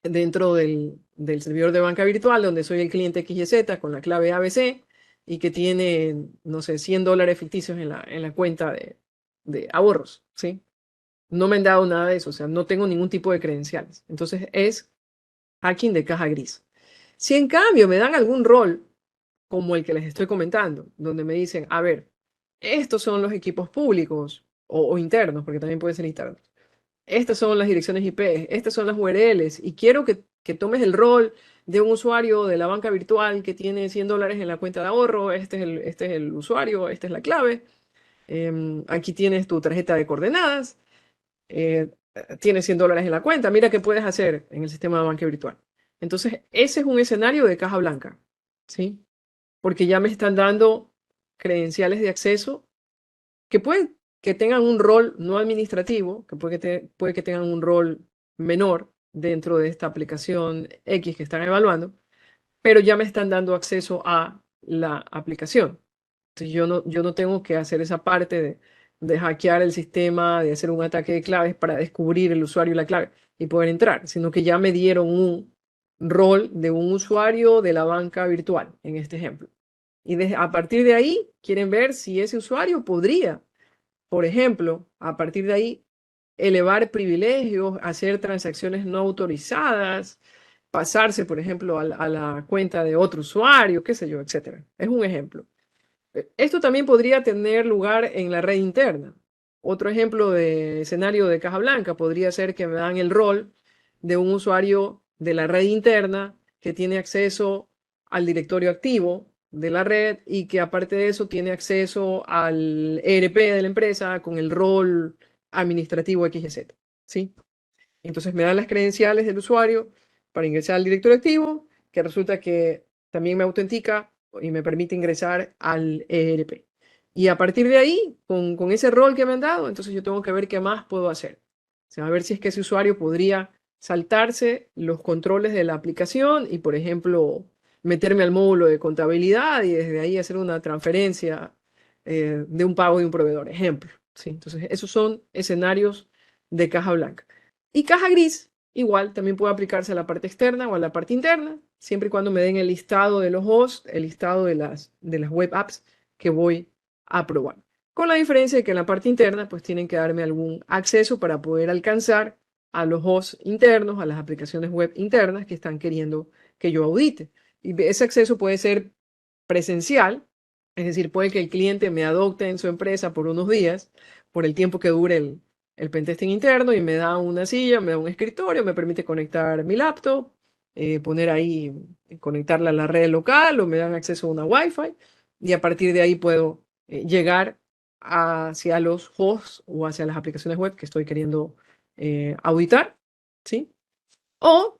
dentro del servidor de banca virtual donde soy el cliente XYZ con la clave ABC y que tiene, no sé, $100 ficticios en la cuenta de ahorros, ¿sí? No me han dado nada de eso, o sea, no tengo ningún tipo de credenciales. Entonces es hacking de caja gris. Si en cambio me dan algún rol como el que les estoy comentando, donde me dicen, a ver, estos son los equipos públicos o internos, porque también pueden ser internos. Estas son las direcciones IP, estas son las URLs, y quiero que tomes el rol de un usuario de la banca virtual que tiene $100 en la cuenta de ahorro, este es el usuario, esta es la clave, aquí tienes tu tarjeta de coordenadas, eh, tienes $100 en la cuenta, mira qué puedes hacer en el sistema de banca virtual. Entonces, ese es un escenario de caja blanca, ¿sí? Porque ya me están dando credenciales de acceso que pueden que tengan un rol no administrativo, que puede que tengan un rol menor dentro de esta aplicación X que están evaluando, pero ya me están dando acceso a la aplicación. Entonces yo no tengo que hacer esa parte de hackear el sistema, de hacer un ataque de claves para descubrir el usuario y la clave y poder entrar, sino que ya me dieron un rol de un usuario de la banca virtual, en este ejemplo. Y a partir de ahí quieren ver si ese usuario podría, por ejemplo, a partir de ahí, elevar privilegios, hacer transacciones no autorizadas, pasarse, por ejemplo, a la cuenta de otro usuario, qué sé yo, etcétera. Es un ejemplo. Esto también podría tener lugar en la red interna. Otro ejemplo de escenario de caja blanca podría ser que me dan el rol de un usuario de la red interna que tiene acceso al directorio activo de la red y que aparte de eso tiene acceso al ERP de la empresa con el rol administrativo XYZ, ¿sí? Entonces me dan las credenciales del usuario para ingresar al directorio activo, que resulta que también me autentica y me permite ingresar al ERP. Y a partir de ahí, con ese rol que me han dado, entonces yo tengo que ver qué más puedo hacer. O sea, a ver si es que ese usuario podría saltarse los controles de la aplicación y, por ejemplo, meterme al módulo de contabilidad y desde ahí hacer una transferencia de un pago de un proveedor, ejemplo. ¿Sí? Entonces, esos son escenarios de caja blanca. Y caja gris, igual, también puede aplicarse a la parte externa o a la parte interna, siempre y cuando me den el listado de los hosts, el listado de las web apps que voy a probar. Con la diferencia de que en la parte interna, pues tienen que darme algún acceso para poder alcanzar a los hosts internos, a las aplicaciones web internas que están queriendo que yo audite. Y ese acceso puede ser presencial, es decir, puede que el cliente me adopte en su empresa por unos días, por el tiempo que dure el pentesting interno y me da una silla, me da un escritorio, me permite conectar mi laptop, poner ahí, conectarla a la red local o me dan acceso a una Wi-Fi y a partir de ahí puedo llegar hacia los hosts o hacia las aplicaciones web que estoy queriendo auditar, ¿sí? O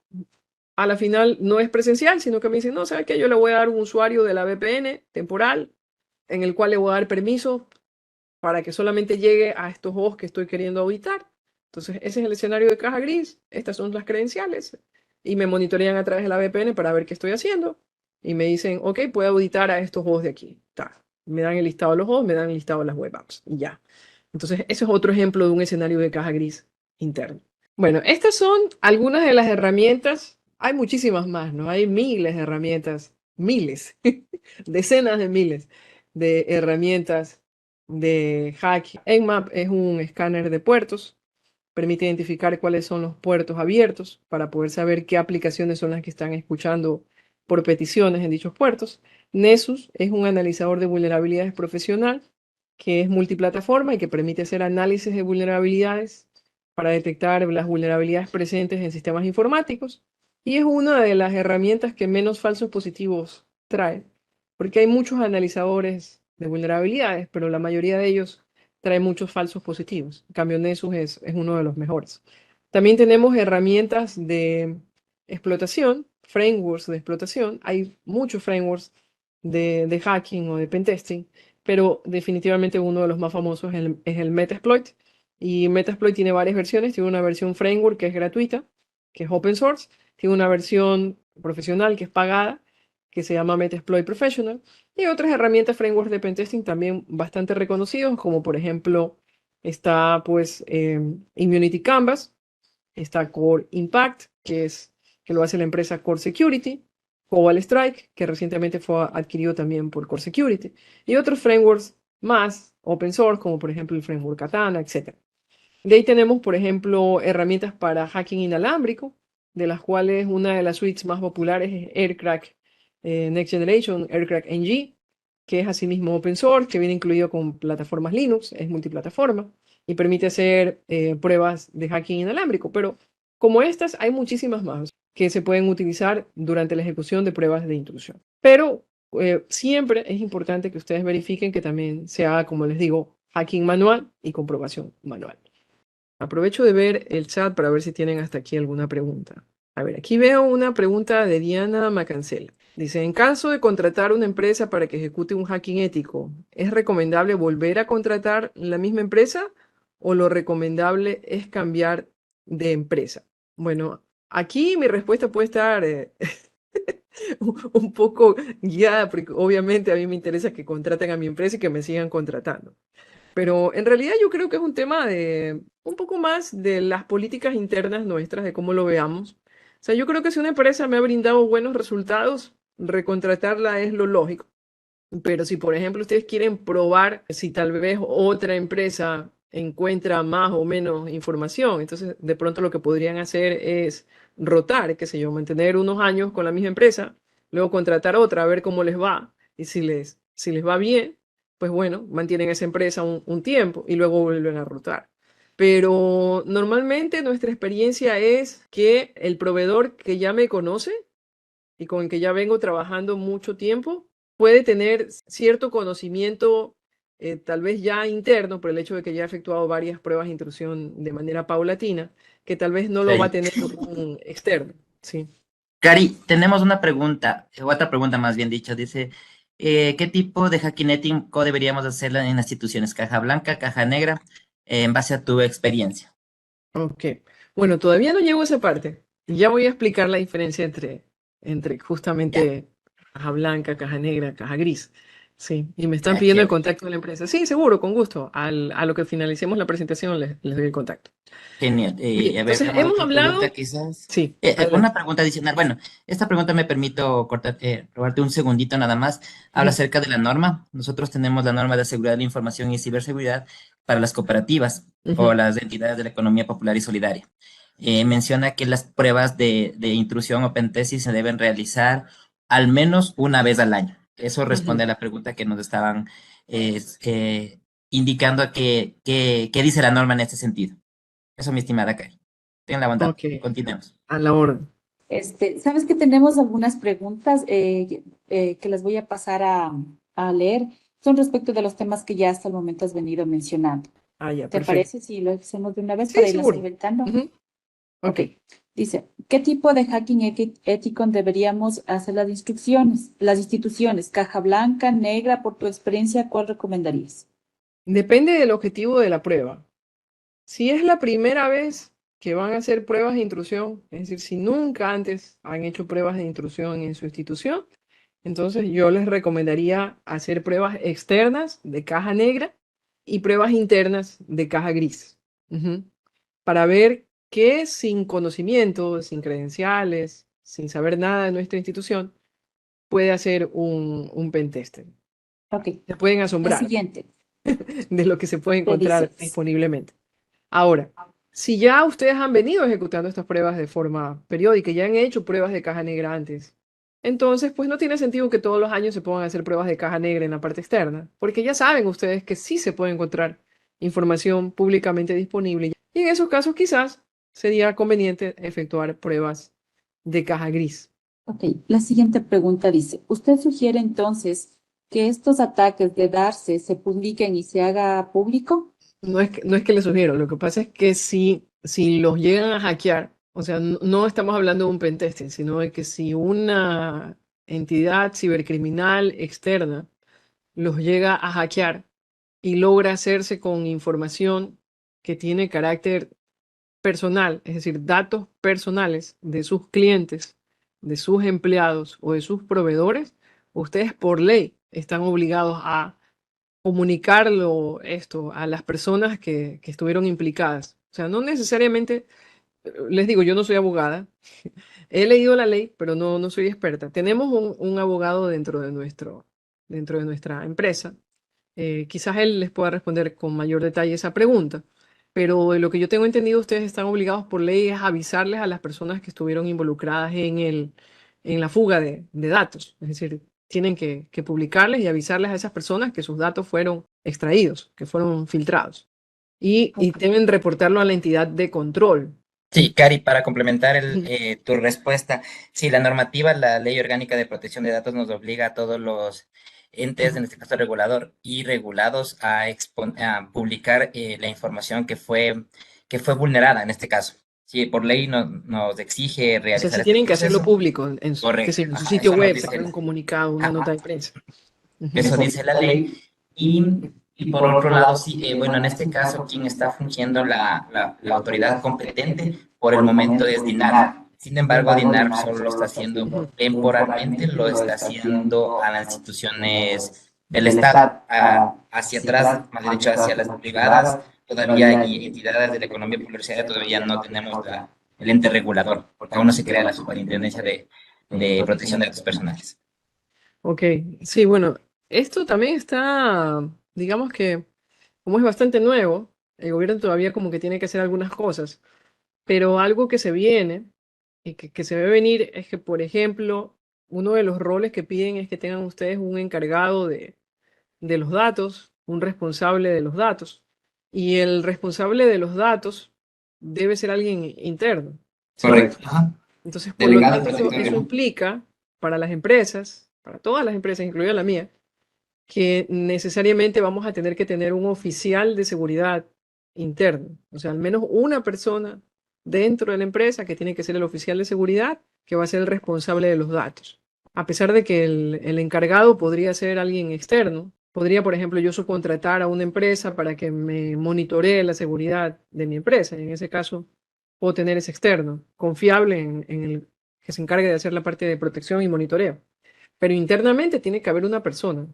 a la final no es presencial, sino que me dicen, no, ¿sabes qué? Yo le voy a dar un usuario de la VPN temporal en el cual le voy a dar permiso para que solamente llegue a estos hosts que estoy queriendo auditar. Entonces, ese es el escenario de caja gris. Estas son las credenciales. Y me monitorean a través de la VPN para ver qué estoy haciendo. Y me dicen, ok, puedo auditar a estos hosts de aquí. Me dan el listado de los hosts, me dan el listado de las web apps. Y ya. Entonces, ese es otro ejemplo de un escenario de caja gris interno. Bueno, estas son algunas de las herramientas. Hay muchísimas más, ¿no? Hay miles de herramientas, miles, decenas de miles de herramientas de hacking. Nmap es un escáner de puertos, permite identificar cuáles son los puertos abiertos para poder saber qué aplicaciones son las que están escuchando por peticiones en dichos puertos. Nessus es un analizador de vulnerabilidades profesional que es multiplataforma y que permite hacer análisis de vulnerabilidades para detectar las vulnerabilidades presentes en sistemas informáticos. Y es una de las herramientas que menos falsos positivos trae, porque hay muchos analizadores de vulnerabilidades, pero la mayoría de ellos trae muchos falsos positivos. En cambio, Nessus es uno de los mejores. También tenemos herramientas de explotación, frameworks de explotación. Hay muchos frameworks de hacking o de pentesting, pero definitivamente uno de los más famosos es el Metasploit. Y Metasploit tiene varias versiones. Tiene una versión framework que es gratuita, que es open source. Tiene una versión profesional que es pagada, que se llama Metasploit Professional. Y otras herramientas, frameworks de pentesting también bastante reconocidos, como por ejemplo está pues Immunity Canvas, está Core Impact, que lo hace la empresa Core Security, Cobalt Strike, que recientemente fue adquirido también por Core Security, y otros frameworks más open source, como por ejemplo el framework Katana, etc. De ahí tenemos, por ejemplo, herramientas para hacking inalámbrico, de las cuales una de las suites más populares es AirCrack Next Generation, AirCrack NG, que es asimismo open source, que viene incluido con plataformas Linux, es multiplataforma y permite hacer pruebas de hacking inalámbrico. Pero como estas, hay muchísimas más que se pueden utilizar durante la ejecución de pruebas de intrusión. Pero siempre es importante que ustedes verifiquen que también se haga, como les digo, hacking manual y comprobación manual. Aprovecho de ver el chat para ver si tienen hasta aquí alguna pregunta. A ver, aquí veo una pregunta de Diana Macancel. Dice, en caso de contratar una empresa para que ejecute un hacking ético, ¿es recomendable volver a contratar la misma empresa o lo recomendable es cambiar de empresa? Bueno, aquí mi respuesta puede estar un poco guiada, porque obviamente a mí me interesa que contraten a mi empresa y que me sigan contratando. Pero en realidad yo creo que es un tema de un poco más de las políticas internas nuestras, de cómo lo veamos. O sea, yo creo que si una empresa me ha brindado buenos resultados, recontratarla es lo lógico. Pero si, por ejemplo, ustedes quieren probar si tal vez otra empresa encuentra más o menos información, entonces de pronto lo que podrían hacer es rotar, qué sé yo, mantener unos años con la misma empresa, luego contratar otra, a ver cómo les va. Y si les va bien, pues bueno, mantienen esa empresa un tiempo y luego vuelven a rotar. Pero normalmente nuestra experiencia es que el proveedor que ya me conoce y con el que ya vengo trabajando mucho tiempo, puede tener cierto conocimiento, tal vez ya interno, por el hecho de que ya ha efectuado varias pruebas de intrusión de manera paulatina, que tal vez no lo va a
Sí.
tener un externo. Sí.
Cari, tenemos una pregunta, otra pregunta más bien dicho. Dice, ¿qué tipo de hacking ético deberíamos hacer en las instituciones? ¿Caja blanca, caja negra? En base a tu experiencia.
Ok. Bueno, todavía no llego a esa parte. Ya voy a explicar la diferencia entre
Ya,
justamente caja blanca, caja negra, caja gris. Sí, y me están
ya,
pidiendo el
chévere.
contacto de la empresa. Sí, seguro, con gusto. A lo que finalicemos la presentación les doy el contacto.
Genial.
Bien,
A ver,
entonces
veamos
hemos
otra pregunta
hablado.
quizás.
Sí,
Una
adelante.
pregunta adicional. Bueno, esta pregunta me permito robarte un segundito nada más. Habla
Ujú,
acerca de la norma. Nosotros tenemos la norma de seguridad de la información y ciberseguridad para las cooperativas o
ujú.
las entidades de la economía popular y solidaria. Menciona que las pruebas de intrusión o pentesis se deben realizar al menos una vez al año. Eso responde
Ujú.
a la pregunta que nos estaban eh, eh, indicando a qué dice la norma en este sentido. Eso, mi estimada Karen. Ten la bondad.
Ok,
Continuemos.
a la orden.
Sabes que tenemos algunas preguntas que las voy a pasar a leer. Son respecto de los temas que ya hasta el momento has venido mencionando.
Ah, ya,
¿Te
perfecto.
parece si lo hacemos de una vez
Sí,
para irlas
seguro.
solventando?
Ujú, ok.
Ok. Dice, ¿qué tipo de hacking ético deberíamos hacer las instrucciones, las instituciones? ¿Caja blanca, negra? Por tu experiencia, ¿cuál recomendarías?
Depende del objetivo de la prueba. Si es la primera vez que van a hacer pruebas de intrusión, es decir, si nunca antes han hecho pruebas de intrusión en su institución, entonces yo les recomendaría hacer pruebas externas de caja negra y pruebas internas de caja gris. Ujú. Para ver que sin conocimiento, sin credenciales, sin saber nada de nuestra institución, puede hacer un pentester.
Ok.
Se pueden
La
asombrar
siguiente.
de lo que se puede
Te
encontrar
dice,
disponiblemente. Ahora, si ya ustedes han venido ejecutando estas pruebas de forma periódica, ya han hecho pruebas de caja negra antes, Entonces, pues no tiene sentido que todos los años se pongan a hacer pruebas de caja negra en la parte externa, porque ya saben ustedes que sí se puede encontrar información públicamente disponible. Y en esos casos quizás sería conveniente efectuar pruebas de caja gris.
Ok, la siguiente pregunta dice, ¿usted sugiere entonces que estos ataques de Darse se publiquen y se haga público?
No es que les sugiero, lo que pasa es que si los llegan a hackear, o sea, no estamos hablando de un pentesting, sino de que si una entidad cibercriminal externa los llega a hackear y logra hacerse con información que tiene carácter personal, es decir, datos personales de sus clientes, de sus empleados o de sus proveedores, ustedes por ley están obligados a comunicarlo esto a las personas que estuvieron implicadas. O sea, no necesariamente, les digo, yo no soy abogada, he leído la ley, pero no soy experta. Tenemos un abogado dentro de nuestra empresa. Quizás él les pueda responder con mayor detalle esa pregunta, pero de lo que yo tengo entendido, ustedes están obligados por ley a avisarles a las personas que estuvieron involucradas en la fuga de datos. Es decir, tienen que publicarles y avisarles a esas personas que sus datos fueron extraídos, que fueron filtrados. Y deben reportarlo a la entidad de control.
Sí, Cari, para complementar tu respuesta, sí, la normativa, la Ley Orgánica de Protección de Datos nos obliga a todos los entes, en este caso regulador y regulados, a publicar la información que fue vulnerada en este caso. Sí, por ley nos exige
O sea,
realizar
si
este
tienen que hacerlo
proceso.
público en su, qué
Correcto.
sé yo, en su
Ajá,
sitio
eso nos
web,
dice
sacar un comunicado, una nota
ajá,
de prensa. Ujú.
eso dice la ley. Y por otro lado, sí, bueno, en este caso, quien está fungiendo la autoridad competente por el momento es DINAR. Sin embargo, DINAR solo lo está haciendo temporalmente, lo está haciendo a las instituciones del Estado, hacia atrás, más bien dicho, hacia las privadas, todavía, y entidades de la economía publicitaria, todavía no tenemos el ente regulador, porque aún no se crea la Superintendencia de Protección de Datos Personales.
Ok, sí, bueno, esto también está, digamos que, como es bastante nuevo, el gobierno todavía como que tiene que hacer algunas cosas, pero algo que se viene y que se ve venir es que, por ejemplo, uno de los roles que piden es que tengan ustedes un encargado de los datos, un responsable de los datos, y el responsable de los datos debe ser alguien interno, ¿sí?
Correcto. Ajá.
Entonces, por lo
Delegado
tanto, eso
prácticamente.
implica para las empresas, para todas las empresas, incluida la mía, que necesariamente vamos a tener que tener un oficial de seguridad interno, o sea, al menos una persona dentro de la empresa que tiene que ser el oficial de seguridad, que va a ser el responsable de los datos. A pesar de que el encargado podría ser alguien externo, podría, por ejemplo, yo subcontratar a una empresa para que me monitoree la seguridad de mi empresa. Y en ese caso, puedo tener ese externo, confiable en el que se encargue de hacer la parte de protección y monitoreo. Pero internamente tiene que haber una persona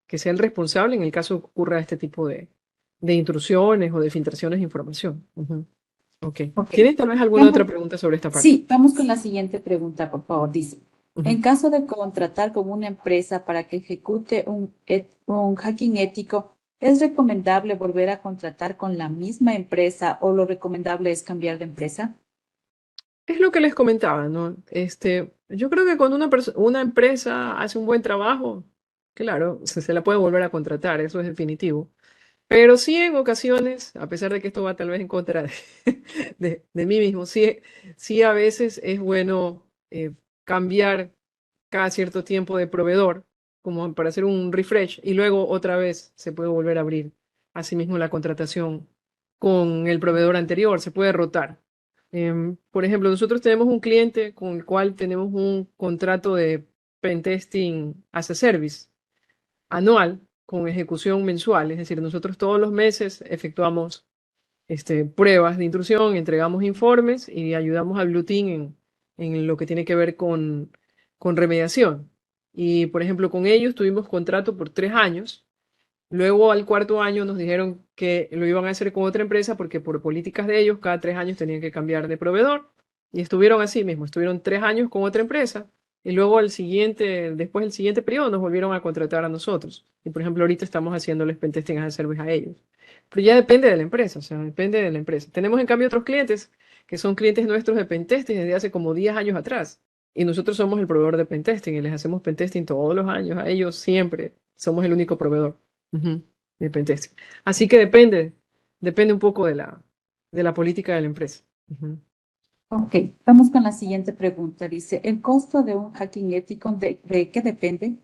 que sea el responsable en el caso que ocurra este tipo de intrusiones o de filtraciones de información. Ujú. Ok.
Ok.
¿Tienes tal vez alguna
Vamos-
otra pregunta sobre esta parte?
Sí, vamos con la siguiente pregunta, por favor. Dice,
Ujú.
en caso de contratar con una empresa para que ejecute un hacking ético, ¿es recomendable volver a contratar con la misma empresa o lo recomendable es cambiar de empresa?
Es lo que les comentaba, ¿no? Yo creo que cuando una empresa hace un buen trabajo, claro, se la puede volver a contratar, eso es definitivo. Pero sí en ocasiones, a pesar de que esto va tal vez en contra de mí mismo, sí a veces es bueno cambiar cada cierto tiempo de proveedor, como para hacer un refresh, y luego otra vez se puede volver a abrir asimismo la contratación con el proveedor anterior, se puede rotar. Por ejemplo, nosotros tenemos un cliente con el cual tenemos un contrato de pentesting as a service anual con ejecución mensual, es decir, nosotros todos los meses efectuamos pruebas de intrusión, entregamos informes y ayudamos al Blue Team en lo que tiene que ver con remediación. Y, por ejemplo, con ellos tuvimos contrato por 3 años. Luego, al cuarto año, nos dijeron que lo iban a hacer con otra empresa porque por políticas de ellos, cada 3 años tenían que cambiar de proveedor. Y estuvieron así mismo, estuvieron 3 años con otra empresa. Y luego después del siguiente periodo, nos volvieron a contratar a nosotros. Y, por ejemplo, ahorita estamos haciéndoles pentesting as a service a ellos. Pero ya depende de la empresa, o sea, depende de la empresa. Tenemos en cambio otros clientes que son clientes nuestros de pentesting desde hace como 10 años atrás. Y nosotros somos el proveedor de pentesting y les hacemos pentesting todos los años. A ellos siempre somos el único proveedor de pentesting. Así que depende un poco de la política de la empresa.
Ok, vamos con la siguiente pregunta. Dice, ¿el costo de un hacking ético de qué depende?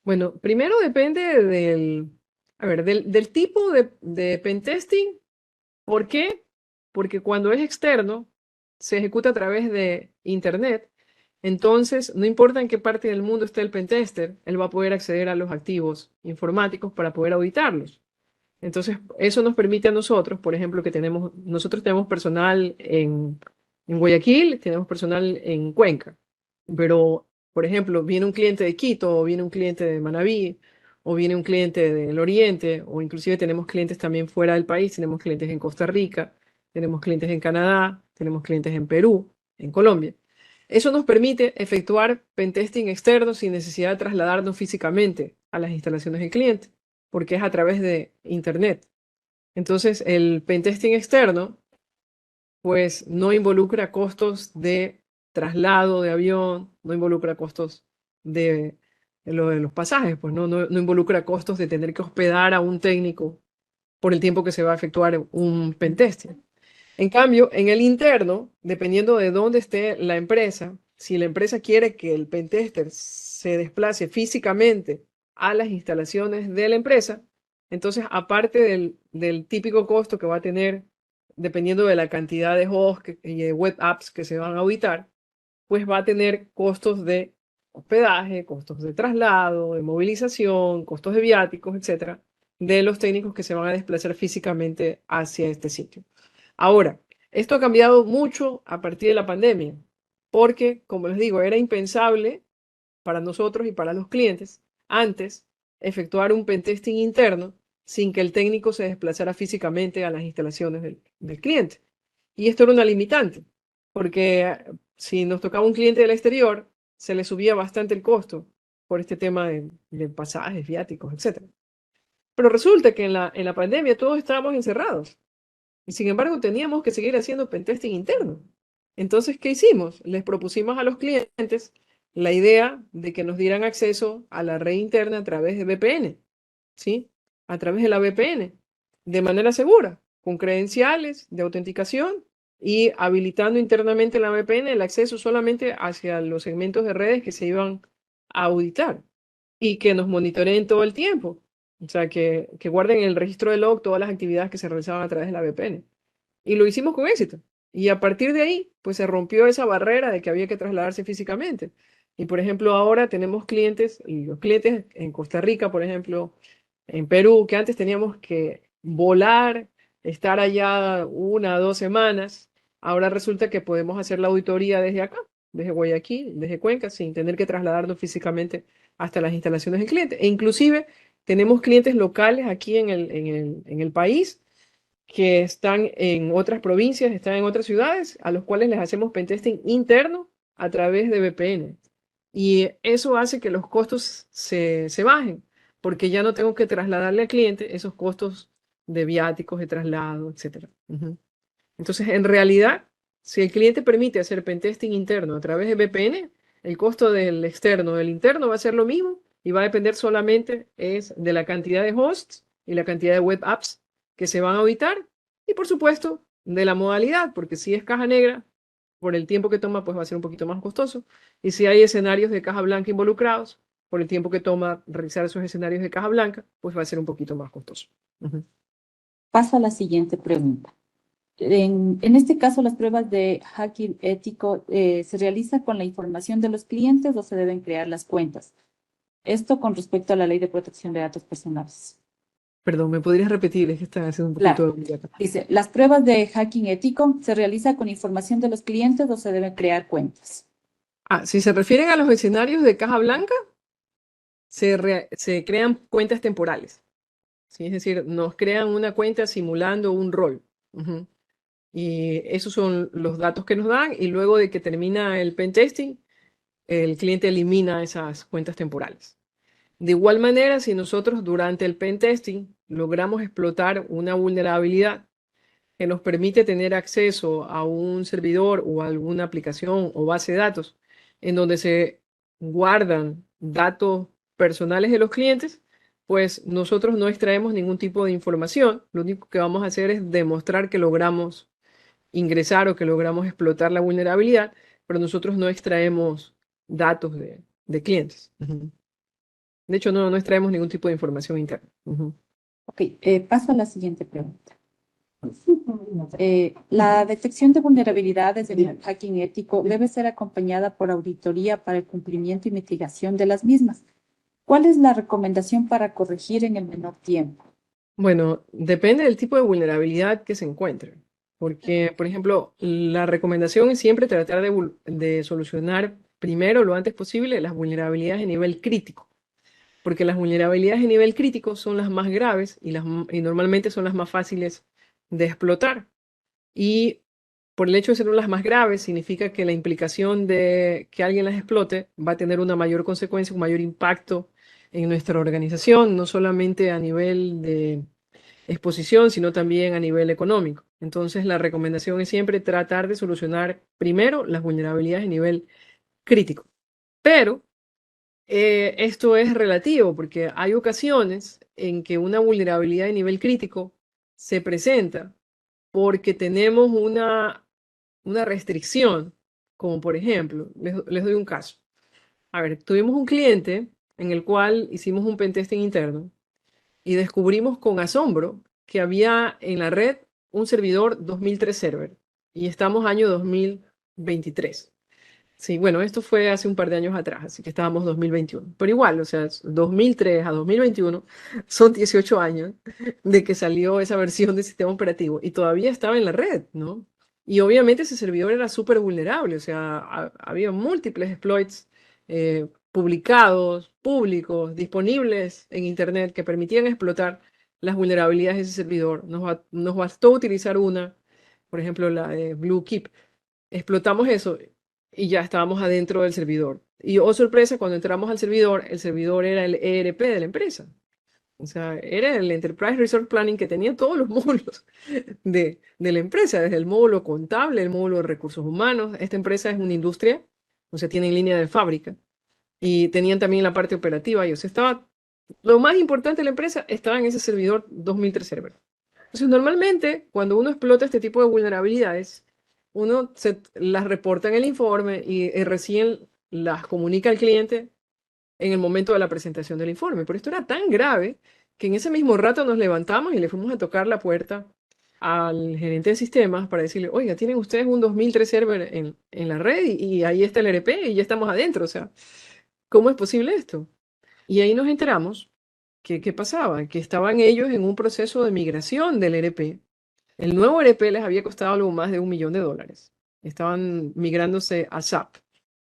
Bueno, primero depende del tipo de pentesting. ¿Por qué? Porque cuando es externo, se ejecuta a través de Internet. Entonces, no importa en qué parte del mundo esté el pentester, él va a poder acceder a los activos informáticos para poder auditarlos. Entonces, eso nos permite a nosotros, por ejemplo, nosotros tenemos personal en Guayaquil, tenemos personal en Cuenca, pero, por ejemplo, viene un cliente de Quito, o viene un cliente de Manabí, o viene un cliente del Oriente, o inclusive tenemos clientes también fuera del país, tenemos clientes en Costa Rica, tenemos clientes en Canadá, tenemos clientes en Perú, en Colombia. Eso nos permite efectuar pentesting externo sin necesidad de trasladarnos físicamente a las instalaciones del cliente, porque es a través de Internet. Entonces, el pentesting externo, pues no involucra costos de traslado de avión, no involucra costos de lo de los pasajes, pues no involucra costos de tener que hospedar a un técnico por el tiempo que se va a efectuar un pentesting. En cambio, en el interno, dependiendo de dónde esté la empresa, si la empresa quiere que el pentester se desplace físicamente a las instalaciones de la empresa, entonces aparte del típico costo que va a tener, dependiendo de la cantidad de hosts y de web apps que se van a auditar, pues va a tener costos de hospedaje, costos de traslado, de movilización, costos de viáticos, etcétera, de los técnicos que se van a desplazar físicamente hacia este sitio. Ahora, esto ha cambiado mucho a partir de la pandemia, porque, como les digo, era impensable para nosotros y para los clientes antes efectuar un pentesting interno sin que el técnico se desplazara físicamente a las instalaciones del cliente. Y esto era una limitante, porque si nos tocaba un cliente del exterior, se le subía bastante el costo por este tema de pasajes, viáticos, etc. Pero resulta que en la pandemia todos estábamos encerrados. Y sin embargo, teníamos que seguir haciendo pentesting interno. Entonces, ¿qué hicimos? Les propusimos a los clientes la idea de que nos dieran acceso a la red interna a través de VPN, ¿sí? A través de la VPN, de manera segura, con credenciales de autenticación y habilitando internamente en la VPN el acceso solamente hacia los segmentos de redes que se iban a auditar y que nos monitoreen todo el tiempo. O sea, que guarden en el registro de log todas las actividades que se realizaban a través de la VPN. Y lo hicimos con éxito. Y a partir de ahí, pues se rompió esa barrera de que había que trasladarse físicamente. Y por ejemplo, ahora tenemos clientes, y los clientes en Costa Rica, por ejemplo, en Perú, que antes teníamos que volar, estar allá 1 o 2 semanas, ahora resulta que podemos hacer la auditoría desde acá, desde Guayaquil, desde Cuenca, sin tener que trasladarnos físicamente hasta las instalaciones del cliente. E inclusive tenemos clientes locales aquí en el país que están en otras provincias, están en otras ciudades, a los cuales les hacemos pentesting interno a través de VPN. Y eso hace que los costos se bajen, porque ya no tengo que trasladarle al cliente esos costos de viáticos, de traslado, etc. Entonces, en realidad, si el cliente permite hacer pentesting interno a través de VPN, el costo del externo, del interno va a ser lo mismo y va a depender solamente es de la cantidad de hosts y la cantidad de web apps que se van a auditar y, por supuesto, de la modalidad, porque si es caja negra, por el tiempo que toma, pues va a ser un poquito más costoso. Y si hay escenarios de caja blanca involucrados, por el tiempo que toma realizar esos escenarios de caja blanca, pues va a ser un poquito más costoso.
Paso a la siguiente pregunta. En este caso, las pruebas de hacking ético se realizan con la información de los clientes o se deben crear las cuentas. Esto con respecto a la Ley de Protección de Datos Personales.
Perdón, ¿me podrías repetir? Es que están haciendo un poquito de...
Dice, ¿las pruebas de hacking ético se realizan con información de los clientes o se deben crear cuentas?
Si se refieren a los escenarios de caja blanca, se crean cuentas temporales. ¿Sí? Es decir, nos crean una cuenta simulando un rol. Y esos son los datos que nos dan y luego de que termina el pentesting, el cliente elimina esas cuentas temporales. De igual manera, si nosotros durante el pentesting logramos explotar una vulnerabilidad que nos permite tener acceso a un servidor o a alguna aplicación o base de datos en donde se guardan datos personales de los clientes, pues nosotros no extraemos ningún tipo de información. Lo único que vamos a hacer es demostrar que logramos ingresar o que logramos explotar la vulnerabilidad, pero nosotros no extraemos datos de clientes. Ujú. De hecho, no extraemos ningún tipo de información interna. Ujú.
Ok, paso a la siguiente pregunta. La detección de vulnerabilidades del hacking ético debe ser acompañada por auditoría para el cumplimiento y mitigación de las mismas. ¿Cuál es la recomendación para corregir en el menor tiempo?
Bueno, depende del tipo de vulnerabilidad que se encuentre. Porque, por ejemplo, la recomendación es siempre tratar de solucionar primero, lo antes posible, las vulnerabilidades a nivel crítico. Porque las vulnerabilidades a nivel crítico son las más graves y normalmente son las más fáciles de explotar. Y por el hecho de ser las más graves, significa que la implicación de que alguien las explote va a tener una mayor consecuencia, un mayor impacto en nuestra organización, no solamente a nivel de exposición, sino también a nivel económico. Entonces, la recomendación es siempre tratar de solucionar primero las vulnerabilidades a nivel crítico. Pero esto es relativo porque hay ocasiones en que una vulnerabilidad de nivel crítico se presenta porque tenemos una restricción, como por ejemplo, les doy un caso. A ver, tuvimos un cliente en el cual hicimos un pentesting interno y descubrimos con asombro que había en la red un servidor 2003 server y estamos año 2023. Sí, bueno, esto fue hace un par de años atrás, así que estábamos 2021. Pero igual, o sea, 2003 a 2021 son 18 años de que salió esa versión del sistema operativo y todavía estaba en la red, ¿no? Y obviamente ese servidor era súper vulnerable, o sea, había múltiples exploits publicados, públicos, disponibles en Internet que permitían explotar las vulnerabilidades de ese servidor. Nos bastó utilizar una, por ejemplo, la de Bluekeep. Explotamos eso y ya estábamos adentro del servidor. Y oh sorpresa, cuando entramos al servidor, el servidor era el ERP de la empresa. O sea, era el Enterprise Resource Planning que tenía todos los módulos de la empresa, desde el módulo contable, el módulo de recursos humanos. Esta empresa es una industria, o sea, tienen línea de fábrica. Y tenían también la parte operativa. Y o sea, estaba, lo más importante de la empresa estaba en ese servidor 2003 server. Entonces, normalmente, cuando uno explota este tipo de vulnerabilidades, uno las reporta en el informe y recién las comunica al cliente en el momento de la presentación del informe. Pero esto era tan grave que en ese mismo rato nos levantamos y le fuimos a tocar la puerta al gerente de sistemas para decirle, oiga, tienen ustedes un 2003 server en la red y ahí está el ERP y ya estamos adentro. O sea, ¿cómo es posible esto? Y ahí nos enteramos que qué pasaba, que estaban ellos en un proceso de migración del ERP. El nuevo ERP les había costado algo más de $1 millón. Estaban migrándose a SAP.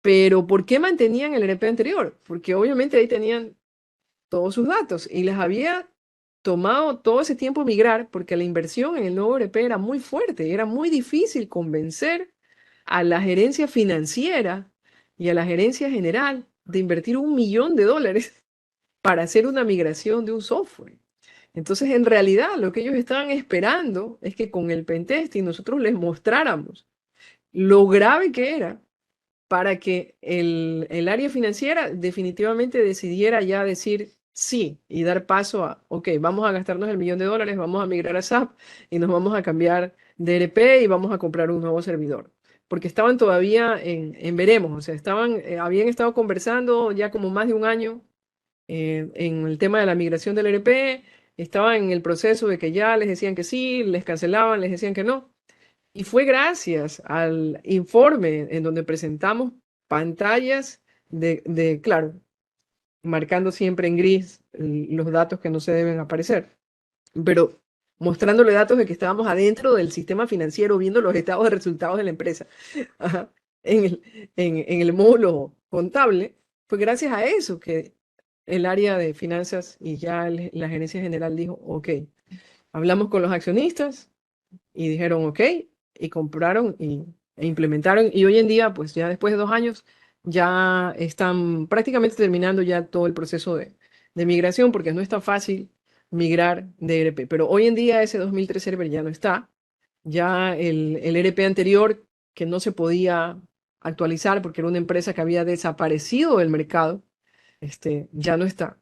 Pero ¿por qué mantenían el ERP anterior? Porque obviamente ahí tenían todos sus datos y les había tomado todo ese tiempo migrar porque la inversión en el nuevo ERP era muy fuerte y era muy difícil convencer a la gerencia financiera y a la gerencia general de invertir $1 millón para hacer una migración de un software. Entonces, en realidad, lo que ellos estaban esperando es que con el pentesting nosotros les mostráramos lo grave que era para que el área financiera definitivamente decidiera ya decir sí y dar paso a, ok, vamos a gastarnos $1 millón, vamos a migrar a SAP y nos vamos a cambiar de ERP y vamos a comprar un nuevo servidor. Porque estaban todavía en veremos, o sea, habían estado conversando ya como más de un año en el tema de la migración del ERP, estaban en el proceso de que ya les decían que sí, les cancelaban, les decían que no. Y fue gracias al informe en donde presentamos pantallas claro, marcando siempre en gris los datos que no se deben aparecer, pero mostrándole datos de que estábamos adentro del sistema financiero viendo los estados de resultados de la empresa. Ajá. En el módulo contable, fue gracias a eso que el área de finanzas y ya la gerencia general dijo, ok, hablamos con los accionistas y dijeron, ok, y compraron e implementaron. Y hoy en día, pues ya después de 2 años, ya están prácticamente terminando ya todo el proceso de migración, porque no es tan fácil migrar de ERP. Pero hoy en día ese 2003 server ya no está. Ya el ERP anterior, que no se podía actualizar porque era una empresa que había desaparecido del mercado, ya no está.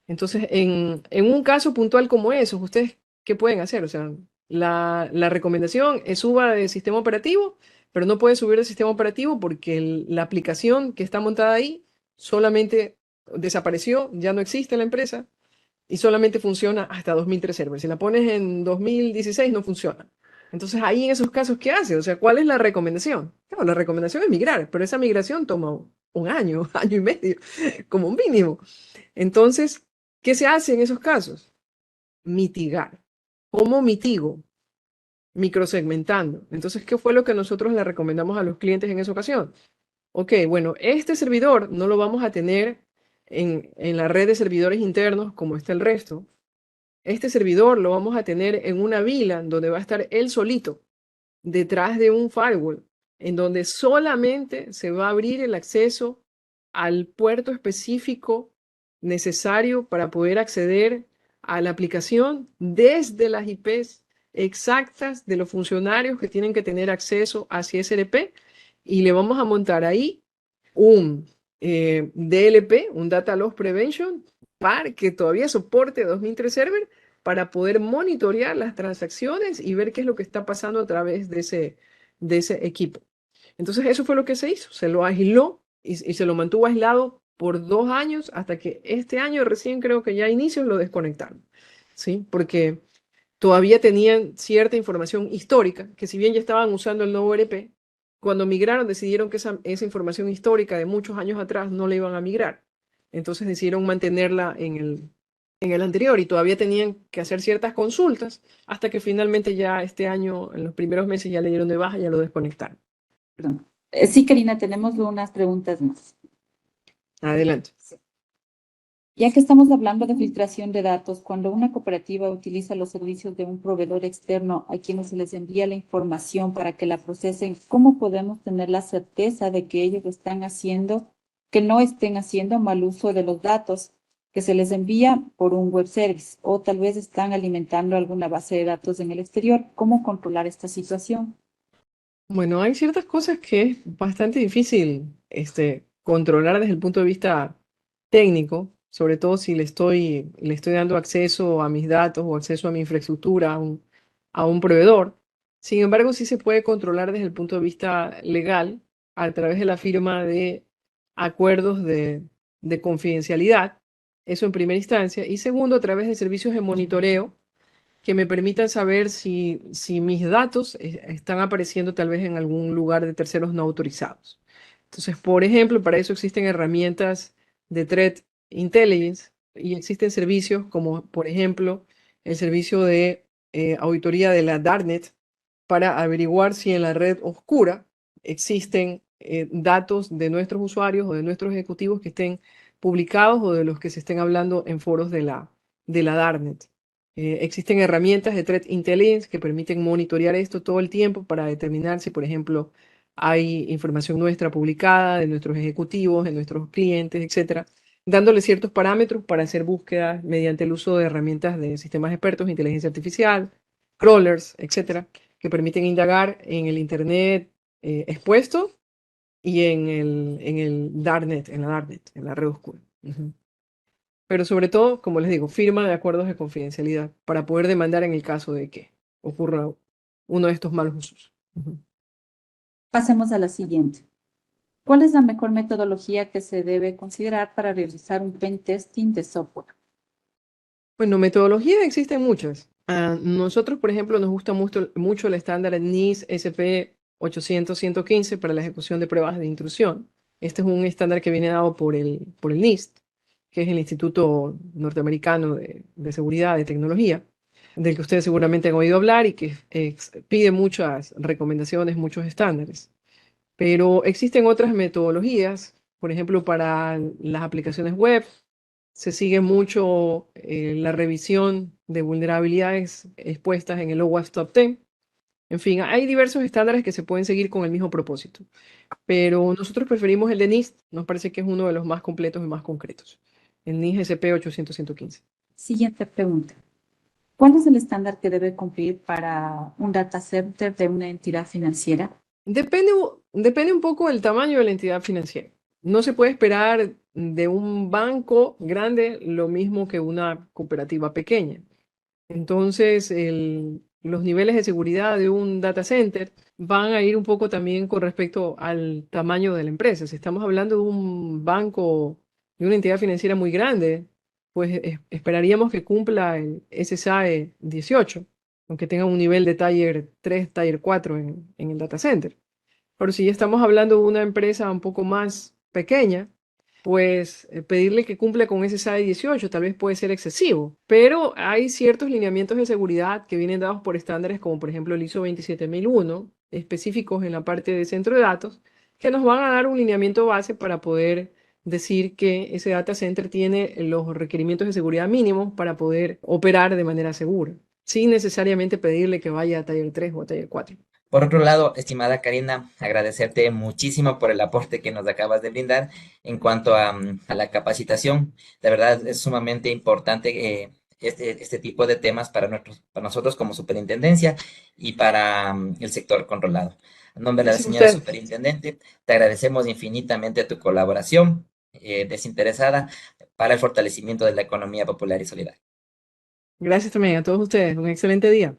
Entonces, en un caso puntual como eso, ¿ustedes qué pueden hacer? O sea, la recomendación es suba de sistema operativo, pero no puede subir de sistema operativo porque la aplicación que está montada ahí solamente desapareció, ya no existe la empresa y solamente funciona hasta 2003 Server. Si la pones en 2016 no funciona. Entonces ahí en esos casos, ¿qué hace? O sea, ¿cuál es la recomendación? Claro, la recomendación es migrar, pero esa migración toma un año, año y medio, como mínimo. Entonces, ¿qué se hace en esos casos? Mitigar. ¿Cómo mitigo? Microsegmentando. Entonces, ¿qué fue lo que nosotros le recomendamos a los clientes en esa ocasión? Ok, bueno, este servidor no lo vamos a tener en la red de servidores internos como está el resto. Este servidor lo vamos a tener en una VLAN donde va a estar él solito, detrás de un firewall, en donde solamente se va a abrir el acceso al puerto específico necesario para poder acceder a la aplicación desde las IPs exactas de los funcionarios que tienen que tener acceso a CSRP y le vamos a montar ahí un DLP, un Data Loss Prevention, para que todavía soporte 2003 Server para poder monitorear las transacciones y ver qué es lo que está pasando a través de ese equipo. Entonces eso fue lo que se hizo, se lo aisló y se lo mantuvo aislado por 2 años hasta que este año recién creo que ya a inicios lo desconectaron, ¿sí? Porque todavía tenían cierta información histórica, que si bien ya estaban usando el nuevo ERP, cuando migraron decidieron que esa información histórica de muchos años atrás no la iban a migrar. Entonces decidieron mantenerla en el anterior y todavía tenían que hacer ciertas consultas hasta que finalmente ya este año, en los primeros meses, ya le dieron de baja y ya lo desconectaron.
Perdón. Sí, Karina, tenemos unas preguntas más.
Adelante.
Ya que estamos hablando de filtración de datos, cuando una cooperativa utiliza los servicios de un proveedor externo a quienes se les envía la información para que la procesen, ¿cómo podemos tener la certeza de que ellos están haciendo, que no estén haciendo mal uso de los datos que se les envía por un web service o tal vez están alimentando alguna base de datos en el exterior? ¿Cómo controlar esta situación?
Bueno, hay ciertas cosas que es bastante difícil controlar desde el punto de vista técnico, sobre todo si le estoy dando acceso a mis datos o acceso a mi infraestructura a un proveedor. Sin embargo, sí se puede controlar desde el punto de vista legal a través de la firma de acuerdos de confidencialidad, eso en primera instancia, y segundo, a través de servicios de monitoreo que me permitan saber si mis datos están apareciendo tal vez en algún lugar de terceros no autorizados. Entonces, por ejemplo, para eso existen herramientas de Threat Intelligence y existen servicios como, por ejemplo, el servicio de auditoría de la Darknet para averiguar si en la red oscura existen datos de nuestros usuarios o de nuestros ejecutivos que estén publicados o de los que se estén hablando en foros de la Darknet. Existen herramientas de Threat Intelligence que permiten monitorear esto todo el tiempo para determinar si, por ejemplo, hay información nuestra publicada de nuestros ejecutivos, de nuestros clientes, etcétera, dándole ciertos parámetros para hacer búsquedas mediante el uso de herramientas de sistemas expertos, inteligencia artificial, crawlers, etcétera, que permiten indagar en el Internet expuesto y en el Darknet, en la Darknet, en la red oscura. Pero sobre todo, como les digo, firma de acuerdos de confidencialidad para poder demandar en el caso de que ocurra uno de estos malos usos.
Pasemos a la siguiente. ¿Cuál es la mejor metodología que se debe considerar para realizar un pen testing de software?
Bueno, metodologías existen muchas. Nosotros, por ejemplo, nos gusta mucho el estándar NIST SP 800-115 para la ejecución de pruebas de intrusión. Este es un estándar que viene dado por el NIST, que es el Instituto Norteamericano de Seguridad de Tecnología, del que ustedes seguramente han oído hablar y que pide muchas recomendaciones, muchos estándares. Pero existen otras metodologías, por ejemplo, para las aplicaciones web, se sigue mucho la revisión de vulnerabilidades expuestas en el OWASP Top 10. En fin, hay diversos estándares que se pueden seguir con el mismo propósito, pero nosotros preferimos el de NIST, nos parece que es uno de los más completos y más concretos, el NIST SP 800-115.
Siguiente pregunta. ¿Cuál es el estándar que debe cumplir para un data center de una entidad financiera?
Depende un poco del tamaño de la entidad financiera. No se puede esperar de un banco grande lo mismo que una cooperativa pequeña. Entonces, los niveles de seguridad de un data center van a ir un poco también con respecto al tamaño de la empresa. Si estamos hablando de un banco, de una entidad financiera muy grande, pues esperaríamos que cumpla el SSAE 18, aunque tenga un nivel de Tier 3, Tier 4 en el data center. Pero si ya estamos hablando de una empresa un poco más pequeña, pues pedirle que cumpla con ese SAE 18 tal vez puede ser excesivo, pero hay ciertos lineamientos de seguridad que vienen dados por estándares como por ejemplo el ISO 27001, específicos en la parte de centro de datos, que nos van a dar un lineamiento base para poder decir que ese data center tiene los requerimientos de seguridad mínimos para poder operar de manera segura, sin necesariamente pedirle que vaya a Tier 3 o a Tier 4.
Por otro lado, estimada Karina, agradecerte muchísimo por el aporte que nos acabas de brindar en cuanto a la capacitación. De verdad, es sumamente importante este tipo de temas para nosotros como superintendencia y para el sector controlado. En nombre de la
Gracias a
señora
usted.
superintendente, te agradecemos infinitamente tu colaboración desinteresada para el fortalecimiento de la economía popular y solidaria.
Gracias también a todos ustedes. Un excelente día.